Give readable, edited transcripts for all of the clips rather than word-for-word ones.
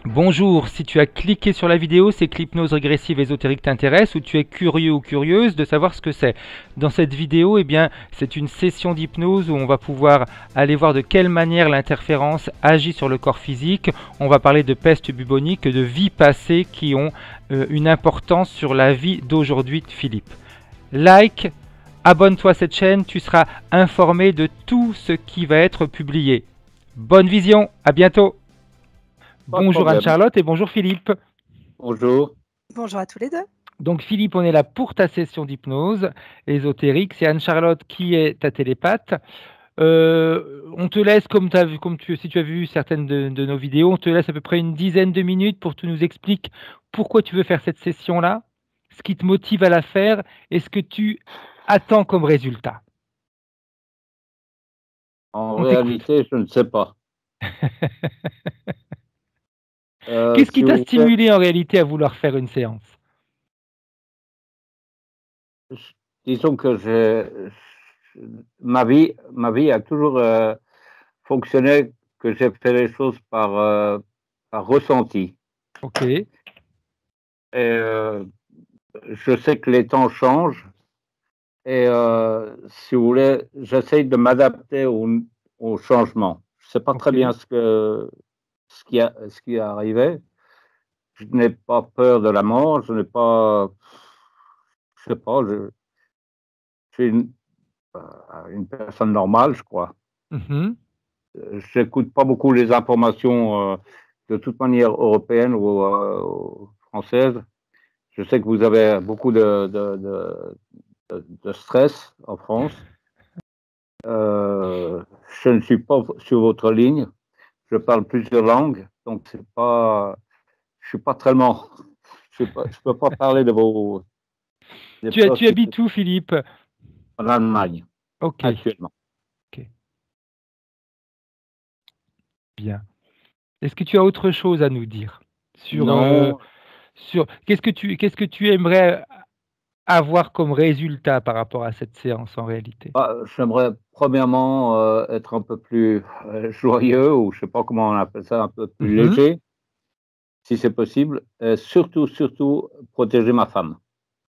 Bonjour, si tu as cliqué sur la vidéo, c'est que l'hypnose régressive ésotérique t'intéresse ou tu es curieux ou curieuse de savoir ce que c'est. Dans cette vidéo, c'est une session d'hypnose où on va pouvoir aller voir de quelle manière l'interférence agit sur le corps physique. On va parler de peste bubonique, de vies passées qui ont une importance sur la vie d'aujourd'hui de Philippe. Like, abonne-toi à cette chaîne, tu seras informé de tout ce qui va être publié. Bonne vision, à bientôt! Pas de Bonjour problème. Anne-Charlotte et bonjour Philippe. Bonjour. Bonjour à tous les deux. Donc Philippe, on est là pour ta session d'hypnose ésotérique. C'est Anne-Charlotte qui est ta télépathe. On te laisse, si tu as vu certaines de nos vidéos, on te laisse à peu près une dizaine de minutes pour que tu nous expliques pourquoi tu veux faire cette session-là, ce qui te motive à la faire et ce que tu attends comme résultat. En On t'écoute. réalité, je ne sais pas. Qu'est-ce qui Si t'a vous voulez, stimulé en réalité à vouloir faire une séance? disons que ma vie a toujours fonctionné, que j'ai fait les choses par ressenti. Ok, Et je sais que les temps changent. Et si vous voulez, j'essaye de m'adapter au changement. Je ne sais pas très ok. bien ce qui est arrivé. Je n'ai pas peur de la mort, je n'ai pas, je sais pas, je suis une personne normale, je crois. Mhm. Je n'écoute pas beaucoup les informations de toute manière européennes ou françaises. Je sais que vous avez beaucoup de stress en France. Je ne suis pas sur votre ligne. Je parle plusieurs langues, donc c'est pas, je suis pas tellement, je peux pas parler de vos des Tu préoccupations habites où, Philippe? en Allemagne Ok, actuellement. ok, bien. Est-ce que tu as autre chose à nous dire Non, sur qu'est-ce que tu aimerais avoir comme résultat par rapport à cette séance en réalité? j'aimerais premièrement être un peu plus joyeux, ou je sais pas comment on appelle ça, un peu plus Mhm. léger, si c'est possible. Surtout, protéger ma femme.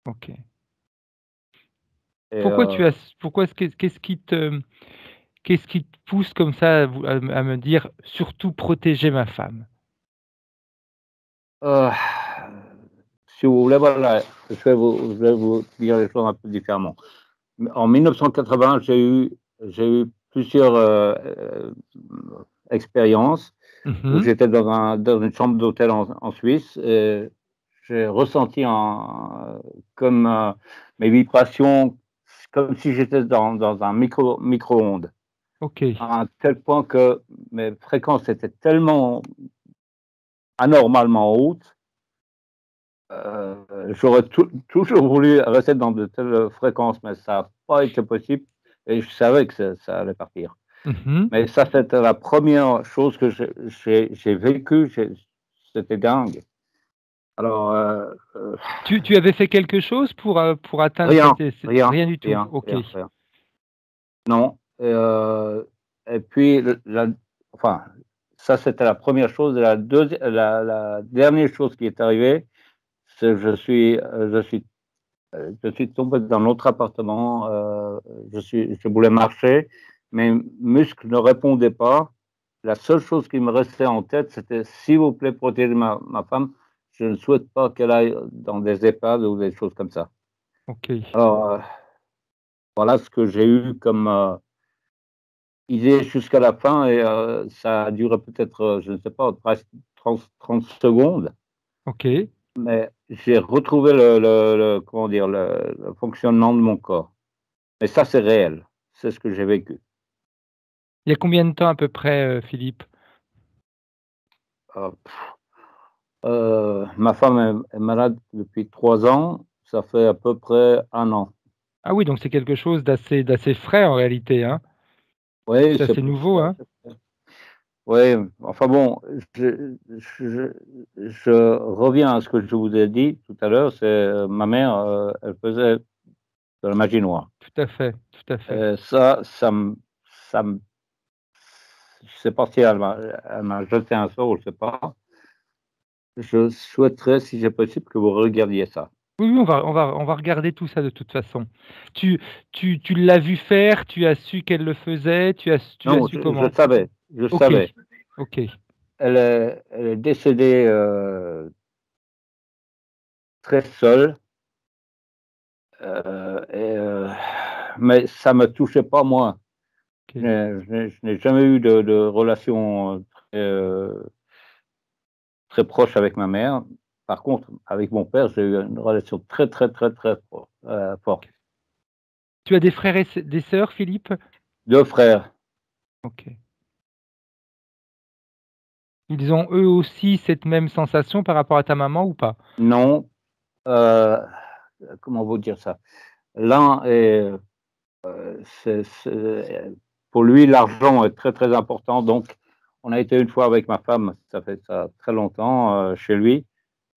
Ok. Et Pourquoi tu as pourquoi qu'est-ce qui te pousse comme ça à me dire surtout protéger ma femme? euh, si vous voulez, voilà, je vais vous dire les choses un peu différemment. En 1980, j'ai eu plusieurs expériences où Mhm. j'étais dans une chambre d'hôtel en Suisse. Et j'ai ressenti comme mes vibrations, comme si j'étais dans un micro-ondes, Ok. à un tel point que mes fréquences étaient tellement anormalement hautes. J'aurais toujours voulu rester dans de telles fréquences, mais ça n'a pas été possible et je savais que ça allait partir. Mhm. Mais ça, c'était la première chose que j'ai vécue. C'était dingue. Alors, Tu avais fait quelque chose pour atteindre rien, rien, rien du tout. rien, Ok. rien, rien. Non. Et puis, enfin, ça, c'était la première chose. La dernière chose qui est arrivée, c'est que je suis tombé dans notre appartement. Je voulais marcher, mes muscles ne répondaient pas. La seule chose qui me restait en tête, c'était s'il vous plaît, protégez ma femme. Je ne souhaite pas qu'elle aille dans des EHPAD ou des choses comme ça. Ok. Alors, voilà ce que j'ai eu comme idée jusqu'à la fin, et ça a duré peut-être, je ne sais pas, presque 30 secondes. Ok. Mais j'ai retrouvé comment dire, le fonctionnement de mon corps. Mais ça, c'est réel. C'est ce que j'ai vécu. Il y a combien de temps à peu près, Philippe? Euh, Ma femme est malade depuis 3 ans. Ça fait à peu près un an. Ah oui, donc c'est quelque chose d'assez frais en réalité, hein? Oui, C'est c'est assez nouveau, ouais, hein? oui, enfin bon, je reviens à ce que je vous ai dit tout à l'heure. C'est ma mère, elle faisait de la magie noire. Tout à fait, tout à fait. Ça me, je sais pas si elle m'a jeté un sort, je sais pas. Je souhaiterais, si c'est possible, que vous regardiez ça. Oui, oui, on va regarder tout ça de toute façon. Tu, tu l'as vu faire, tu as su qu'elle le faisait, tu as Non, su je comment? savais, je Ok, savais. ok, Elle est décédée très seule, mais ça me touchait pas moi. ok. Je n'ai jamais eu de relation très proche avec ma mère. Par contre, avec mon père, j'ai eu une relation très, très, très, très forte. Tu as des frères et des sœurs, Philippe? Deux frères, Ok. Ils ont eux aussi cette même sensation par rapport à ta maman ou pas? non, euh, comment vous dire ça? L'un est, pour lui, l'argent est très, très important. Donc, on a été une fois avec ma femme, ça fait ça très longtemps, chez lui.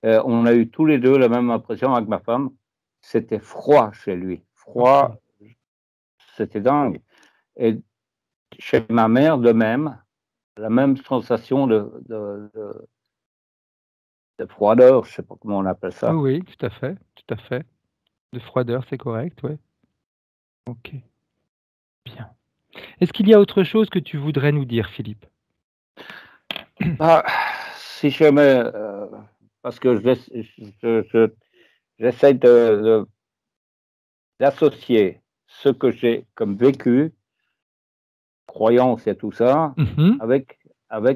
On a eu tous les deux la même impression avec ma femme. C'était froid chez lui. Ok. Froid, c'était dingue. Et chez ma mère, de même, la même sensation de froideur, je ne sais pas comment on appelle Oui, ça. oui, tout à fait, tout à fait. De froideur, c'est correct, ouais. Ok, bien. Est-ce qu'il y a autre chose que tu voudrais nous dire, Philippe? Bah, si jamais, parce que j'essaie d'associer ce que j'ai comme vécu, croyance et tout ça, Mhm, avec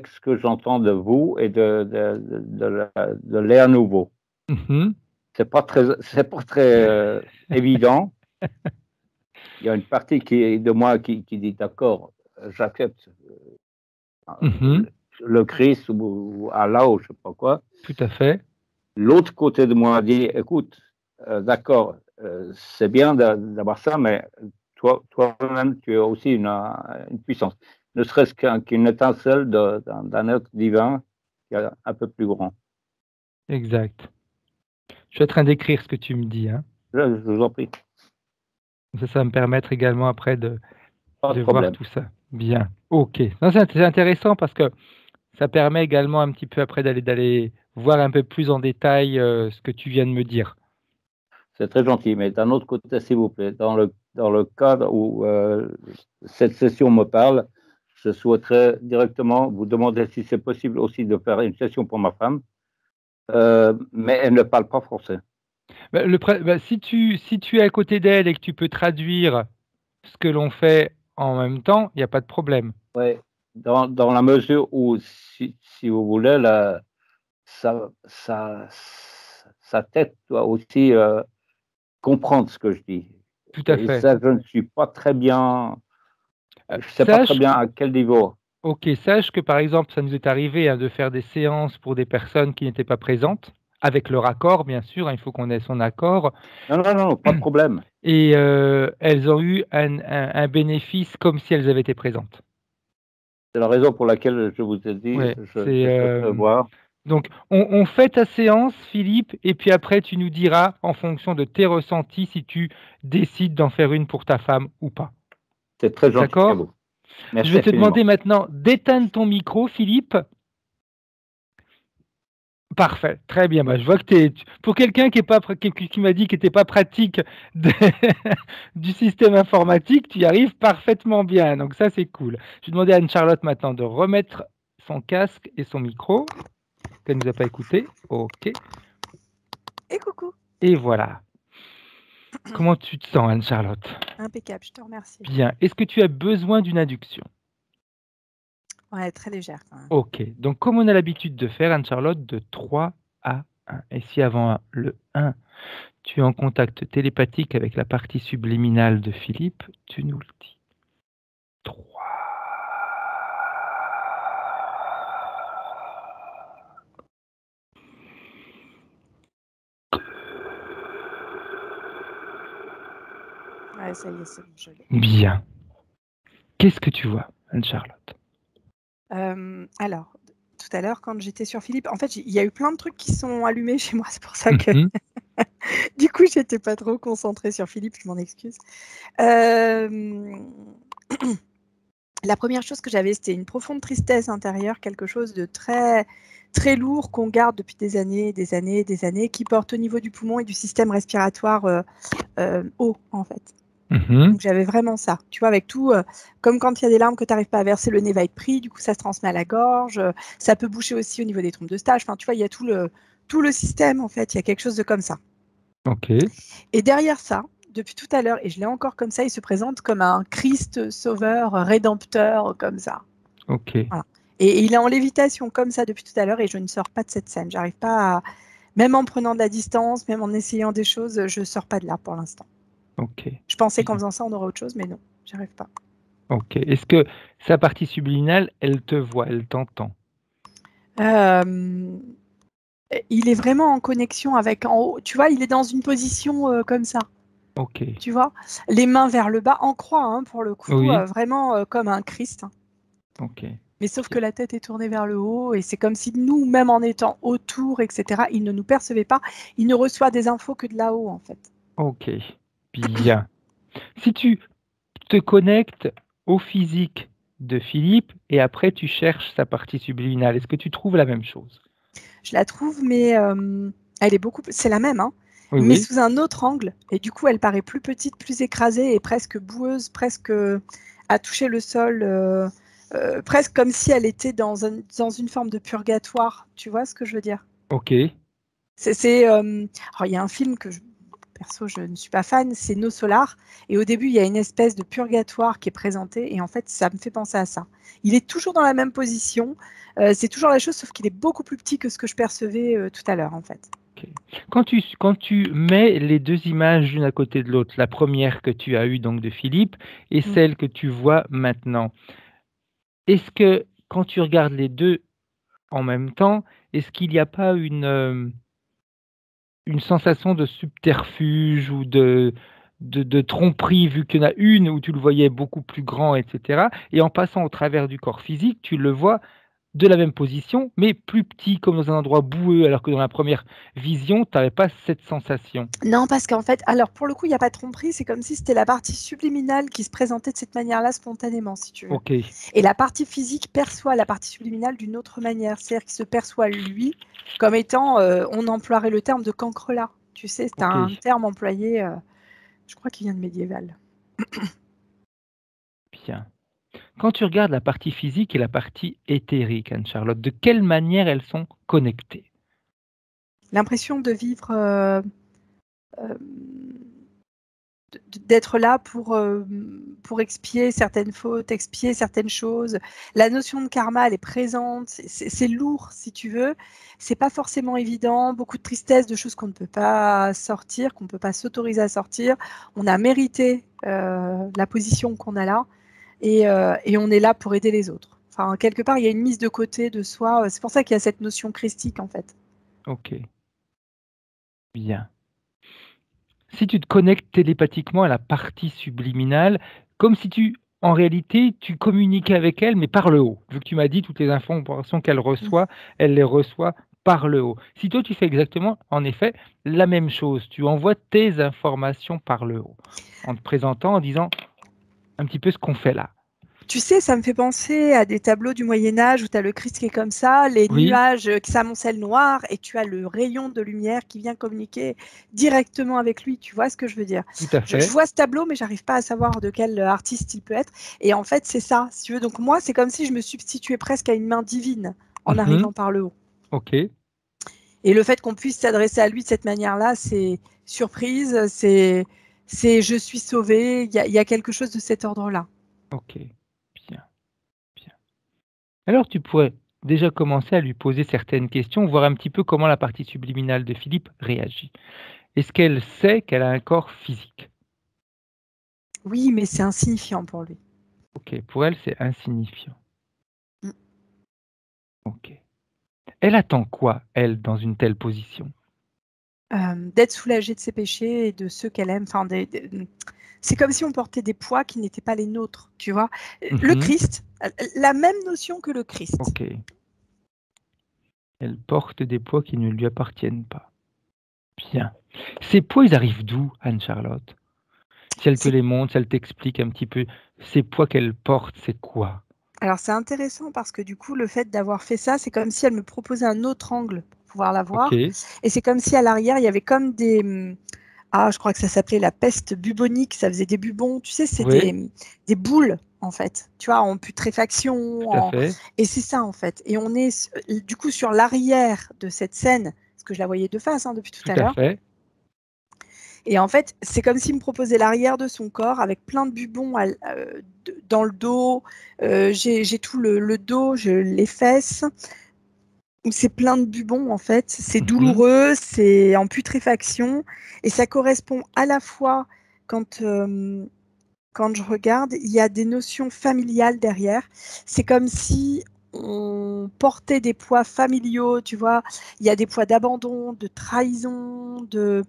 ce que j'entends de vous et de l'air nouveau. mhm. C'est pas très évident. Il y a une partie de moi qui dit d'accord, j'accepte Mhm, le Christ ou Allah ou je sais pas quoi. tout à fait. L'autre côté de moi dit écoute, d'accord, c'est bien d'avoir ça, mais toi-même, tu as aussi une puissance, ne serait-ce qu'une étincelle d'un être divin qui est un peu plus grand. Exact. Je suis en train d'écrire ce que tu me dis, hein. Je vous en prie, Ça va me permettre également après de, pas de de voir problème. tout ça. Bien. Ok. Non, c'est intéressant parce que ça permet également un petit peu après d'aller voir un peu plus en détail ce que tu viens de me dire. C'est très gentil, mais d'un autre côté, s'il vous plaît, dans le cadre où cette session me parle, je souhaiterais directement vous demander si c'est possible aussi de faire une session pour ma femme, mais elle ne parle pas français. Si tu es à côté d'elle et que tu peux traduire ce que l'on fait en même temps, il n'y a pas de problème. Ouais, dans la mesure où, si vous voulez, sa tête doit aussi comprendre ce que je dis. Tout à Et fait. ça, je ne suis pas très bien, je ne sais pas très Sache bien à quel niveau. Ok, sache que par exemple, ça nous est arrivé de faire des séances pour des personnes qui n'étaient pas présentes, avec leur accord, bien sûr, hein, il faut qu'on ait son accord, Non, non, non, pas de problème. et elles ont eu un bénéfice comme si elles avaient été présentes. C'est la raison pour laquelle je vous ai dit, Ouais, c'est je souhaiterais voir. donc on fait ta séance, Philippe, et puis après tu nous diras en fonction de tes ressentis si tu décides d'en faire une pour ta femme ou pas. C'est très gentil à D'accord? vous. Je Merci vais te demander infiniment. maintenant d'éteindre ton micro, Philippe. Parfait, très bien. Bah, je vois que pour quelqu'un qui est pas qui m'a dit qu'il n'était pas pratique de- du système informatique, tu y arrives parfaitement bien. Donc ça, c'est cool. Je vais demander à Anne-Charlotte maintenant de remettre son casque et son micro, qu'elle ne nous a pas écouté. OK. Et coucou. Et voilà. Comment tu te sens, Anne-Charlotte? Impeccable, je te remercie. Bien. Est-ce que tu as besoin d'une induction? Ouais, très légère quand même. OK. Donc, comme on a l'habitude de faire, Anne-Charlotte, de 3 à 1. Et si avant le 1, tu es en contact télépathique avec la partie subliminale de Philippe, tu nous le dis. 3. Ouais, ça y est, c'est bon, je l'ai. Bien. Qu'est-ce que tu vois, Anne-Charlotte? Alors, tout à l'heure, quand j'étais sur Philippe, en fait, il y a eu plein de trucs qui sont allumés chez moi, c'est pour ça que Mhm. du coup, j'étais pas trop concentrée sur Philippe, je m'en excuse. La La première chose que j'avais, c'était une profonde tristesse intérieure, quelque chose de très, très lourd qu'on garde depuis des années, des années, des années, qui porte au niveau du poumon et du système respiratoire haut, en fait. Mhm. Donc j'avais vraiment ça, tu vois, avec tout, comme quand il y a des larmes que tu n'arrives pas à verser, le nez va être pris, du coup ça se transmet à la gorge, ça peut boucher aussi au niveau des trompes de stage, enfin tu vois, il y a tout le système en fait, il y a quelque chose de comme ça. Ok. Et derrière ça, depuis tout à l'heure, et je l'ai encore comme ça, il se présente comme un Christ sauveur, rédempteur, comme ça. Ok. Voilà. Et il est en lévitation comme ça depuis tout à l'heure et je ne sors pas de cette scène. J'arrive pas à... Même en prenant de la distance, même en essayant des choses, je ne sors pas de là pour l'instant. Ok. Je pensais qu'en Bien. faisant ça, on aurait autre chose, mais non, j'arrive pas. Ok. Est-ce que sa partie subliminale, elle te voit, elle t'entend? Euh, il est vraiment en connexion avec en haut. Tu vois, il est dans une position comme ça. Ok. Tu vois, les mains vers le bas, en croix, hein, pour le coup, Oui. vraiment comme un Christ. Ok. Mais sauf que Bien. la tête est tournée vers le haut et c'est comme si nous, même en étant autour, etc., il ne nous percevait pas. Il ne reçoit des infos que de là-haut, en fait. Ok. Bien. Si tu te connectes au physique de Philippe et après tu cherches sa partie subliminale, est-ce que tu trouves la même chose? Je la trouve, mais elle est beaucoup. C'est la même, hein, Oui, mais oui. sous un autre angle. Et du coup, elle paraît plus petite, plus écrasée et presque boueuse, presque à toucher le sol, presque comme si elle était dans une forme de purgatoire. Tu vois ce que je veux dire? Ok. Alors, il y a un film que perso, je ne suis pas fan, c'est No Solar. Et au début, il y a une espèce de purgatoire qui est présenté. Et en fait, ça me fait penser à ça. Il est toujours dans la même position. C'est toujours la chose, sauf qu'il est beaucoup plus petit que ce que je percevais tout à l'heure, en fait. Ok. Quand tu mets les deux images l'une à côté de l'autre, la première que tu as eue donc de Philippe et Mm. celle que tu vois maintenant, est-ce que quand tu regardes les deux en même temps, est-ce qu'il n'y a pas une sensation de subterfuge ou de tromperie, vu qu'il y en a une où tu le voyais beaucoup plus grand, etc. Et en passant au travers du corps physique, tu le vois de la même position, mais plus petit, comme dans un endroit boueux, alors que dans la première vision, tu n'avais pas cette sensation. Non, parce qu'en fait, alors pour le coup, il n'y a pas de tromperie. C'est comme si c'était la partie subliminale qui se présentait de cette manière-là spontanément, si tu veux. Ok, Et la partie physique perçoit la partie subliminale d'une autre manière. C'est-à-dire qu'il se perçoit lui comme étant, on emploierait le terme de cancrelat. Tu sais, c'est ok, un terme employé, je crois qu'il vient de médiéval. bien. Quand tu regardes la partie physique et la partie éthérique, Anne-Charlotte, de quelle manière elles sont connectées? L'impression de vivre, d'être là pour expier certaines fautes, expier certaines choses. La notion de karma, elle est présente. C'est lourd, si tu veux. C'est pas forcément évident. Beaucoup de tristesse, de choses qu'on ne peut pas sortir, qu'on ne peut pas s'autoriser à sortir. On a mérité la position qu'on a là et on est là pour aider les autres. Enfin, quelque part, il y a une mise de côté de soi. C'est pour ça qu'il y a cette notion christique, en fait. Ok, bien. Si tu te connectes télépathiquement à la partie subliminale, comme si en réalité, tu communiquais avec elle, mais par le haut. Vu que tu m'as dit toutes les informations qu'elle reçoit, elle les reçoit par le haut. Si toi, tu fais exactement, en effet, la même chose, tu envoies tes informations par le haut, en te présentant, en disant un petit peu ce qu'on fait là. Tu sais, ça me fait penser à des tableaux du Moyen-Âge où tu as le Christ qui est comme ça, les Oui, nuages qui s'amoncellent noirs, et tu as le rayon de lumière qui vient communiquer directement avec lui. Tu vois ce que je veux dire? tout à Je fait. vois ce tableau, mais j'arrive pas à savoir de quel artiste il peut être. Et en fait, c'est ça, si tu veux. Donc moi, c'est comme si je me substituais presque à une main divine en Mhm. arrivant par le haut. Ok, Et le fait qu'on puisse s'adresser à lui de cette manière-là, c'est surprise, c'est je suis sauvé. Il y a quelque chose de cet ordre-là. ok, bien, bien. Alors, tu pourrais déjà commencer à lui poser certaines questions, voir un petit peu comment la partie subliminale de Philippe réagit. Est-ce qu'elle sait qu'elle a un corps physique? Oui, mais c'est insignifiant pour lui. Ok, pour elle, c'est insignifiant. Mm. Ok. Elle attend quoi, elle, dans une telle position? D'être soulagée de ses péchés et de ceux qu'elle aime. Enfin, c'est comme si on portait des poids qui n'étaient pas les nôtres, tu vois. Le Mhm. Christ, la même notion que le Christ. Ok. Elle porte des poids qui ne lui appartiennent pas. Bien. Ces poids, ils arrivent d'où, Anne-Charlotte? Si elle te C'est les montre, si elle t'explique un petit peu ces poids qu'elle porte, c'est quoi? Alors c'est intéressant parce que du coup, le fait d'avoir fait ça, c'est comme si elle me proposait un autre angle pour pouvoir la voir. OK, Et c'est comme si à l'arrière, il y avait comme je crois que ça s'appelait la peste bubonique, ça faisait des bubons. Tu sais, c'est oui, des boules, en fait, tu vois, en putréfaction. tout à fait, Et c'est ça, en fait. Et on est du coup sur l'arrière de cette scène, parce que je la voyais de face depuis tout tout à à l'heure. fait. Et en fait, c'est comme s'il me proposait l'arrière de son corps avec plein de bubons dans le dos. J'ai tout le dos, les fesses, où c'est plein de bubons en fait. C'est Mmh. douloureux, c'est en putréfaction. Et ça correspond à la fois, quand, quand je regarde, il y a des notions familiales derrière. C'est comme si on portait des poids familiaux, tu vois. Il y a des poids d'abandon, de trahison, de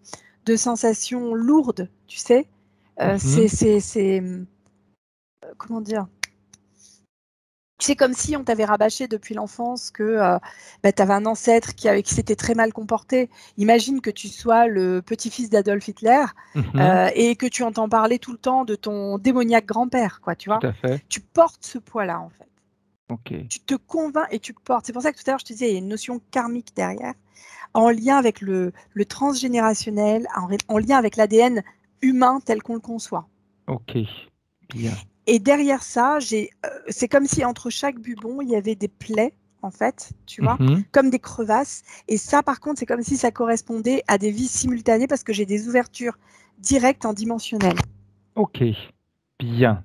sensations lourdes, tu sais. Mmh. Comment dire? C'est comme si on t'avait rabâché depuis l'enfance que tu avais un ancêtre qui s'était très mal comporté. Imagine que tu sois le petit-fils d'Adolf Hitler Mmh. et que tu entends parler tout le temps de ton démoniaque grand-père, quoi, tu Tout vois. à fait. Tu portes ce poids-là, en fait. OK. Tu te convaincs et tu le portes. C'est pour ça que tout à l'heure, je te disais, il y a une notion karmique derrière, en lien avec le transgénérationnel, en lien avec l'ADN humain tel qu'on le conçoit. OK. Bien. Et derrière ça, c'est comme si entre chaque bubon, il y avait des plaies, en fait, tu vois, Mmh. comme des crevasses. Et ça, par contre, c'est comme si ça correspondait à des vies simultanées parce que j'ai des ouvertures directes en dimensionnel. OK. Bien.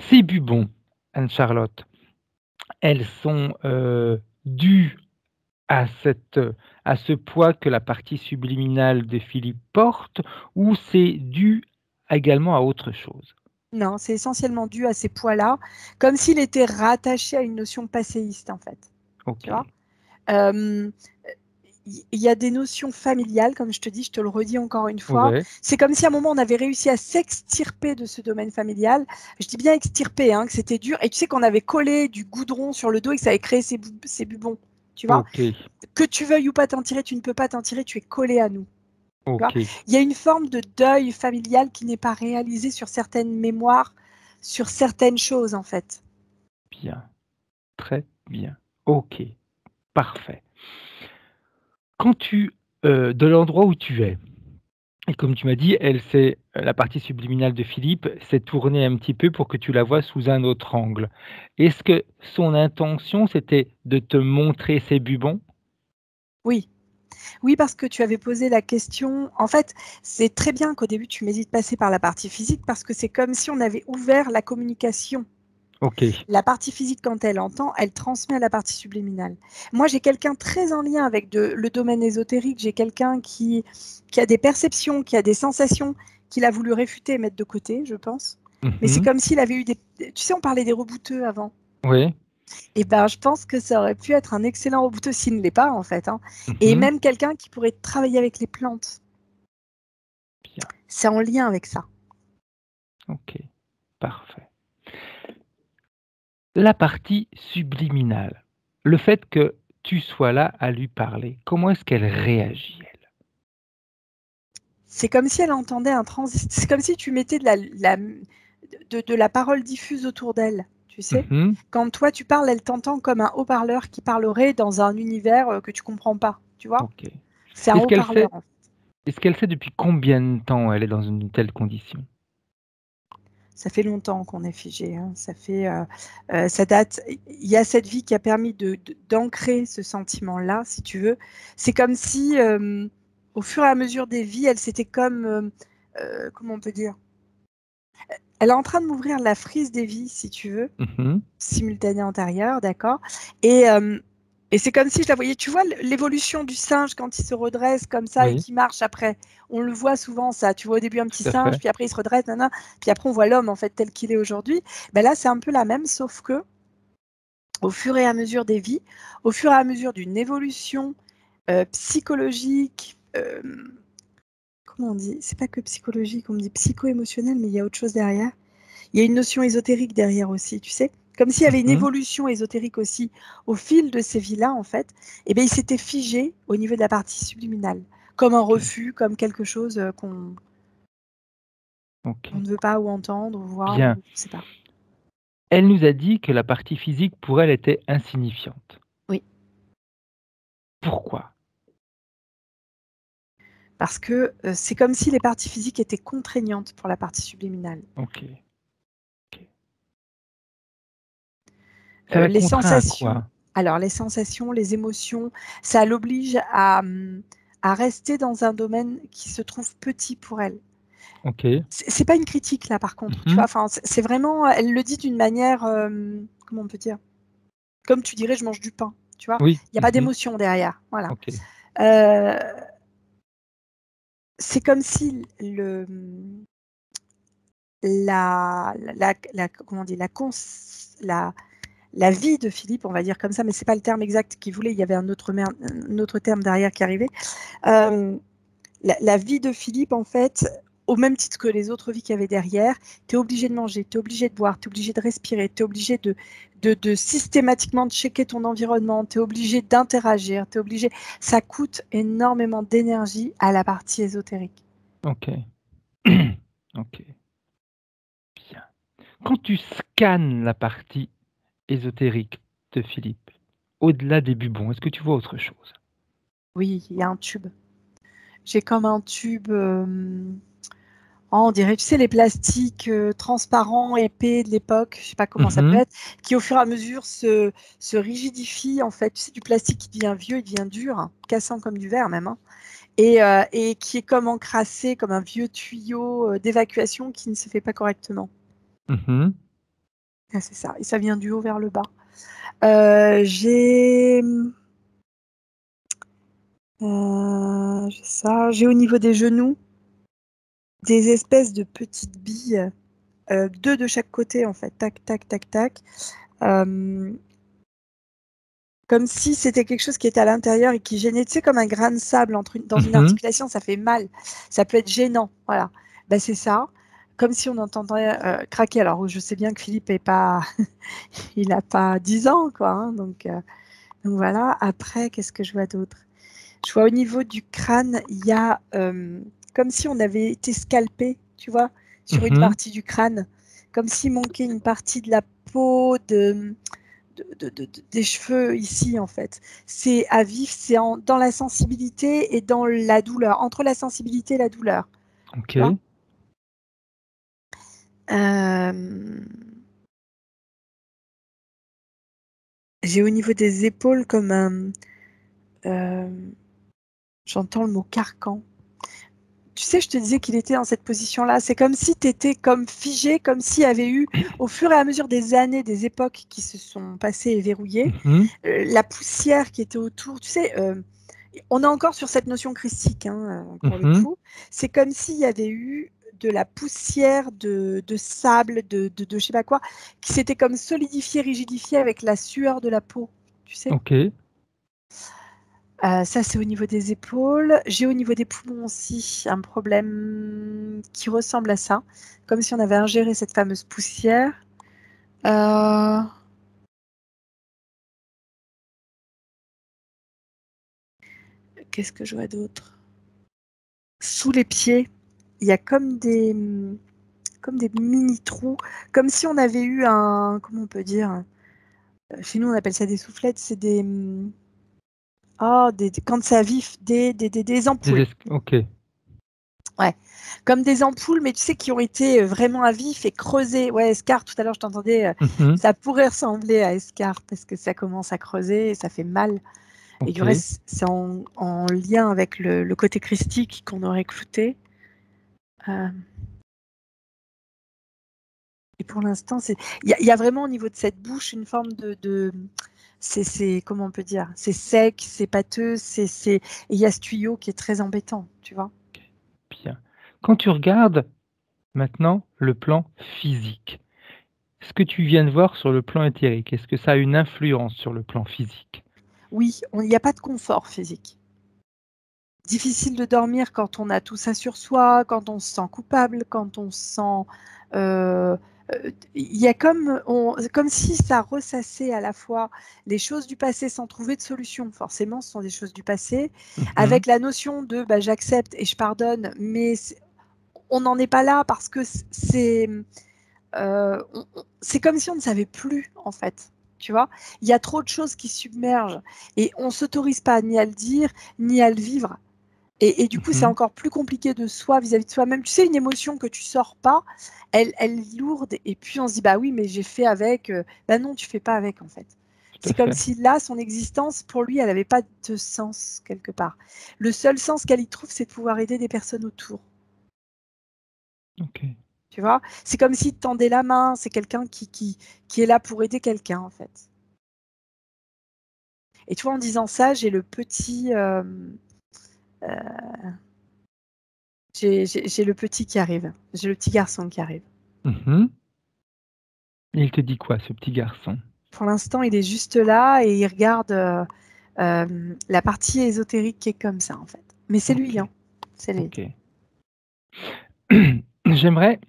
Ces bubons, Anne-Charlotte, elles sont, dues à à ce poids que la partie subliminale de Philippe porte ou c'est dû également à autre chose? Non, c'est essentiellement dû à ces poids-là, comme s'il était rattaché à une notion passéiste, en fait. Tu vois. OK. Euh, il y a des notions familiales, comme je te dis, je te le redis encore une fois. Ouais. C'est comme si à un moment on avait réussi à s'extirper de ce domaine familial. Je dis bien extirper, que c'était dur. Et tu sais qu'on avait collé du goudron sur le dos et que ça avait créé ces bubons. Tu vois, OK. que tu veuilles ou pas t'en tirer, tu ne peux pas t'en tirer, tu es collé à nous. Tu vois, OK. il y a une forme de deuil familial qui n'est pas réalisé sur certaines mémoires, sur certaines choses en fait. Bien. Très bien. OK. Parfait. Quand de l'endroit où tu es et comme tu m'as dit, la partie subliminale de Philippe s'est tournée un petit peu pour que tu la vois sous un autre angle. Est-ce que son intention, c'était de te montrer ses bubons? Oui. Oui, parce que tu avais posé la question. En fait, c'est très bien qu'au début, tu m'hésites passer par la partie physique parce que c'est comme si on avait ouvert la communication. OK. La partie physique, quand elle entend, elle transmet à la partie subliminale. Moi, j'ai quelqu'un très en lien avec le domaine ésotérique. J'ai quelqu'un qui a des perceptions, qui a des sensations, qu'il a voulu réfuter et mettre de côté, je pense. Mais c'est Mmh. comme s'il avait eu des... Tu sais, on parlait des rebouteux avant. Oui. Et ben, je pense que ça aurait pu être un excellent rebouteux s'il ne l'est pas, en fait. Et Mmh. même quelqu'un qui pourrait travailler avec les plantes. Bien. C'est en lien avec ça. OK. Parfait. La partie subliminale, le fait que tu sois là à lui parler, comment est-ce qu'elle réagit, elle? C'est comme si elle entendait un transit. C'est comme si tu mettais de la parole diffuse autour d'elle, tu sais. Mmh. Quand toi tu parles, elle t'entend comme un haut-parleur qui parlerait dans un univers que tu comprends pas, tu vois. OK. C'est un Est-ce qu'elle haut-parleur. sait est-ce qu'elle sait depuis combien de temps elle est dans une telle condition? Ça fait longtemps qu'on est figé. Ça date. Il y a cette vie qui a permis d'ancrer ce sentiment-là, si tu veux. C'est comme si, au fur et à mesure des vies, elle s'était comme, comment on peut dire, elle est en train de m'ouvrir la frise des vies, si tu veux, Mmh. simultanée antérieure, d'accord. Et c'est comme si je la voyais. Tu vois l'évolution du singe quand il se redresse comme ça et Oui, qui marche après. On le voit souvent ça. Tu vois au début un petit tout à singe, fait. puis après il se redresse, nanana, puis après on voit l'homme en fait tel qu'il est aujourd'hui. Ben là c'est un peu la même, sauf que au fur et à mesure des vies, au fur et à mesure d'une évolution psychologique. Comment on dit? C'est pas que psychologique, on me dit psycho-émotionnel, mais il y a autre chose derrière. Il y a une notion ésotérique derrière aussi, tu sais. Comme s'il y avait une Mmh. évolution ésotérique aussi au fil de ces vies-là, en fait. Et bien, il s'était figé au niveau de la partie subliminale, comme un OK, refus, comme quelque chose qu'on... Ok. On ne veut pas ou entendre ou voir, Bien. ou je sais pas. Elle nous a dit que la partie physique, pour elle, était insignifiante. Oui. Pourquoi? Parce que c'est comme si les parties physiques étaient contraignantes pour la partie subliminale. Ok. Ok. Ça la Les contraint à sensations, quoi? alors les sensations, les émotions, ça l'oblige à rester dans un domaine qui se trouve petit pour elle. Ok. C'est pas une critique là par contre, tu Mhm. vois, enfin c'est vraiment, elle le dit d'une manière, comment on peut dire? Comme tu dirais: «Je mange du pain», tu vois? Oui. Il y a pas Mhm. d'émotion derrière, voilà. Ok. Heu, c'est comme si le, la comment on dit? La vie de Philippe, on va dire comme ça, mais c'est pas le terme exact qu'il voulait, il y avait un autre terme derrière qui arrivait. La vie de Philippe, en fait, au même titre que les autres vies qu'il y avait derrière, tu es obligé de manger, tu es obligé de boire, tu es obligé de respirer, tu es obligé de systématiquement checker ton environnement, tu es obligé d'interagir, tu es obligé. Ça coûte énormément d'énergie à la partie ésotérique. Ok. Ok. Bien. Quand tu scannes la partie ésotérique de Philippe, au-delà des bubons, est-ce que tu vois autre chose? Oui, il y a un tube. J'ai comme un tube. On dirait, tu sais, les plastiques transparents, épais de l'époque, je sais pas comment ça peut Mhm. être, qui au fur et à mesure se rigidifient, en fait. Tu sais, du plastique qui devient vieux, il devient dur, hein, cassant comme du verre même, hein, et qui est comme encrassé, comme un vieux tuyau d'évacuation qui ne se fait pas correctement. Mhm. Ah, c'est ça, et ça vient du haut vers le bas. J'ai ça, j'ai au niveau des genoux des espèces de petites billes, 2 de chaque côté en fait, tac, tac, tac, tac. Comme si c'était quelque chose qui était à l'intérieur et qui gênait, tu sais, comme un grain de sable dans une Mhm. articulation, ça fait mal, ça peut être gênant, voilà. Ben, c'est ça, comme si on entendait craquer. Alors, je sais bien que Philippe est pas, il n'a pas 10 ans, quoi, hein, donc voilà. Après, qu'est-ce que je vois d'autre? Je vois au niveau du crâne, il y a comme si on avait été scalpé, tu vois, sur une Mhm. partie du crâne, comme s'il manquait une partie de la peau, des cheveux ici, en fait. C'est à vif, c'est dans la sensibilité et dans la douleur, entre la sensibilité et la douleur, tu vois. Ok. J'ai au niveau des épaules comme un... j'entends le mot carcan. Tu sais, je te disais qu'il était dans cette position-là. C'est comme si tu étais comme figé, comme s'il y avait eu, au fur et à mesure des années, des époques qui se sont passées et verrouillées, Mhm. la poussière qui était autour. Tu sais, on est encore sur cette notion christique, hein, pour le Mhm. coup. C'est comme s'il y avait eu de la poussière, de sable, de je sais pas quoi, qui s'était comme solidifié, rigidifié avec la sueur de la peau. Tu sais. Ok. Ça, c'est au niveau des épaules. J'ai au niveau des poumons aussi un problème qui ressemble à ça, comme si on avait ingéré cette fameuse poussière. Euh, Qu'est-ce que je vois d'autre? Sous les pieds, il y a comme des mini trous, comme si on avait eu un, comment on peut dire? Chez nous, on appelle ça des soufflettes, c'est quand ça vif, des ampoules. Ok. Ouais, comme des ampoules, mais tu sais, qui ont été vraiment à vif et creusées. Ouais, Escar, tout à l'heure, je t'entendais, Mhm. ça pourrait ressembler à Escar parce que ça commence à creuser et ça fait mal. Et du Ok. reste, c'est en lien avec le côté christique qu'on aurait clouté. Euh, et pour l'instant, il y a vraiment au niveau de cette bouche une forme comment on peut dire? C'est sec, c'est pâteux, et il y a ce tuyau qui est très embêtant, tu vois. Bien. Quand tu regardes maintenant le plan physique, ce que tu viens de voir sur le plan éthérique, est-ce que ça a une influence sur le plan physique? Oui, il n'y a pas de confort physique. Difficile de dormir quand on a tout ça sur soi, quand on se sent coupable, quand on se sent... il y a comme si ça ressassait à la fois les choses du passé sans trouver de solution. Forcément, ce sont des choses du passé, Mhm. avec la notion de bah, j'accepte et je pardonne, mais on n'en est pas là parce que c'est comme si on ne savait plus, en fait. Tu vois, il y a trop de choses qui submergent et on ne s'autorise pas ni à le dire, ni à le vivre. Et du coup, c'est encore plus compliqué de soi vis-à-vis de soi-même. Tu sais, une émotion que tu sors pas, elle est lourde. Et puis, on se dit, bah oui, mais j'ai fait avec. Bah non, tu fais pas avec, en fait. C'est comme si là, son existence, pour lui, elle n'avait pas de sens quelque part. Le seul sens qu'elle y trouve, c'est de pouvoir aider des personnes autour. Ok. Tu vois, c'est comme s'il te tendait la main. C'est quelqu'un qui est là pour aider quelqu'un, en fait. Et tu vois, en disant ça, j'ai le petit... j'ai le petit qui arrive. J'ai le petit garçon qui arrive. Et il te dit quoi, ce petit garçon? Pour l'instant, il est juste là et il regarde la partie ésotérique qui est comme ça, en fait. Mais c'est lui, hein. C'est lui. Ok. J'aimerais,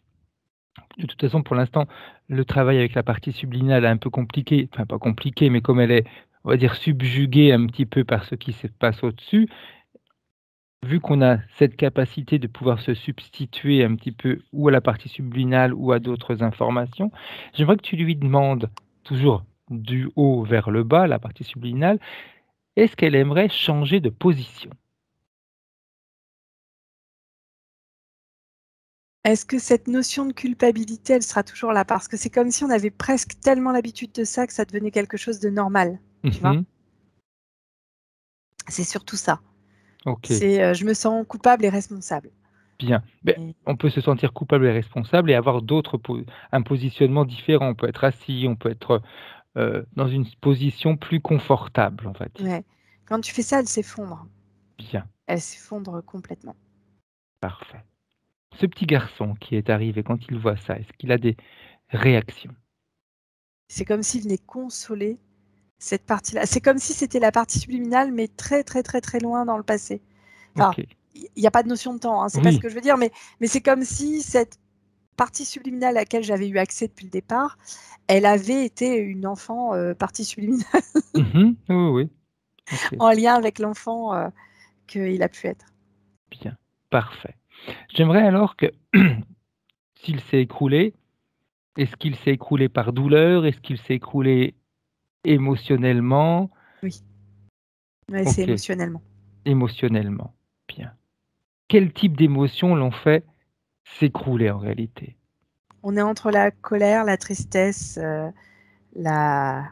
de toute façon, pour l'instant, le travail avec la partie subliminale est un peu compliqué. Enfin, pas compliqué, mais comme elle est, on va dire, subjuguée un petit peu par ce qui se passe au-dessus, vu qu'on a cette capacité de pouvoir se substituer un petit peu ou à la partie subliminale ou à d'autres informations, j'aimerais que tu lui demandes, toujours du haut vers le bas, la partie subliminale, est-ce qu'elle aimerait changer de position? Est-ce que cette notion de culpabilité, elle sera toujours là? Parce que c'est comme si on avait presque tellement l'habitude de ça que ça devenait quelque chose de normal. Tu vois? C'est surtout ça. Ok, C'est je me sens coupable et responsable. bien. Ben, Et- on peut se sentir coupable et responsable et avoir un positionnement différent. On peut être assis, on peut être dans une position plus confortable, on va dire. ouais. Quand tu fais ça, elle s'effondre. Bien, Elle s'effondre complètement. parfait. Ce petit garçon qui est arrivé, quand il voit ça, est-ce qu'il a des réactions? C'est comme s'il venait consoler cette partie-là. C'est comme si c'était la partie subliminale, mais très, très, très, très loin dans le passé. Enfin, Ok, il n'y a pas de notion de temps, hein, c'est pas ce oui. que je veux dire, mais c'est comme si cette partie subliminale à laquelle j'avais eu accès depuis le départ, elle avait été une enfant partie subliminale Oui, oui, oui. Ok, en lien avec l'enfant qu'il a pu être. bien, parfait. J'aimerais alors que, s'il s'est écroulé, est-ce qu'il s'est écroulé par douleur? Est-ce qu'il s'est écroulé émotionnellement? Oui, ouais, c'est Ok, émotionnellement. émotionnellement. Bien. Quel type d'émotions l'ont fait s'écrouler en réalité? On est entre la colère, la tristesse, l'abandon.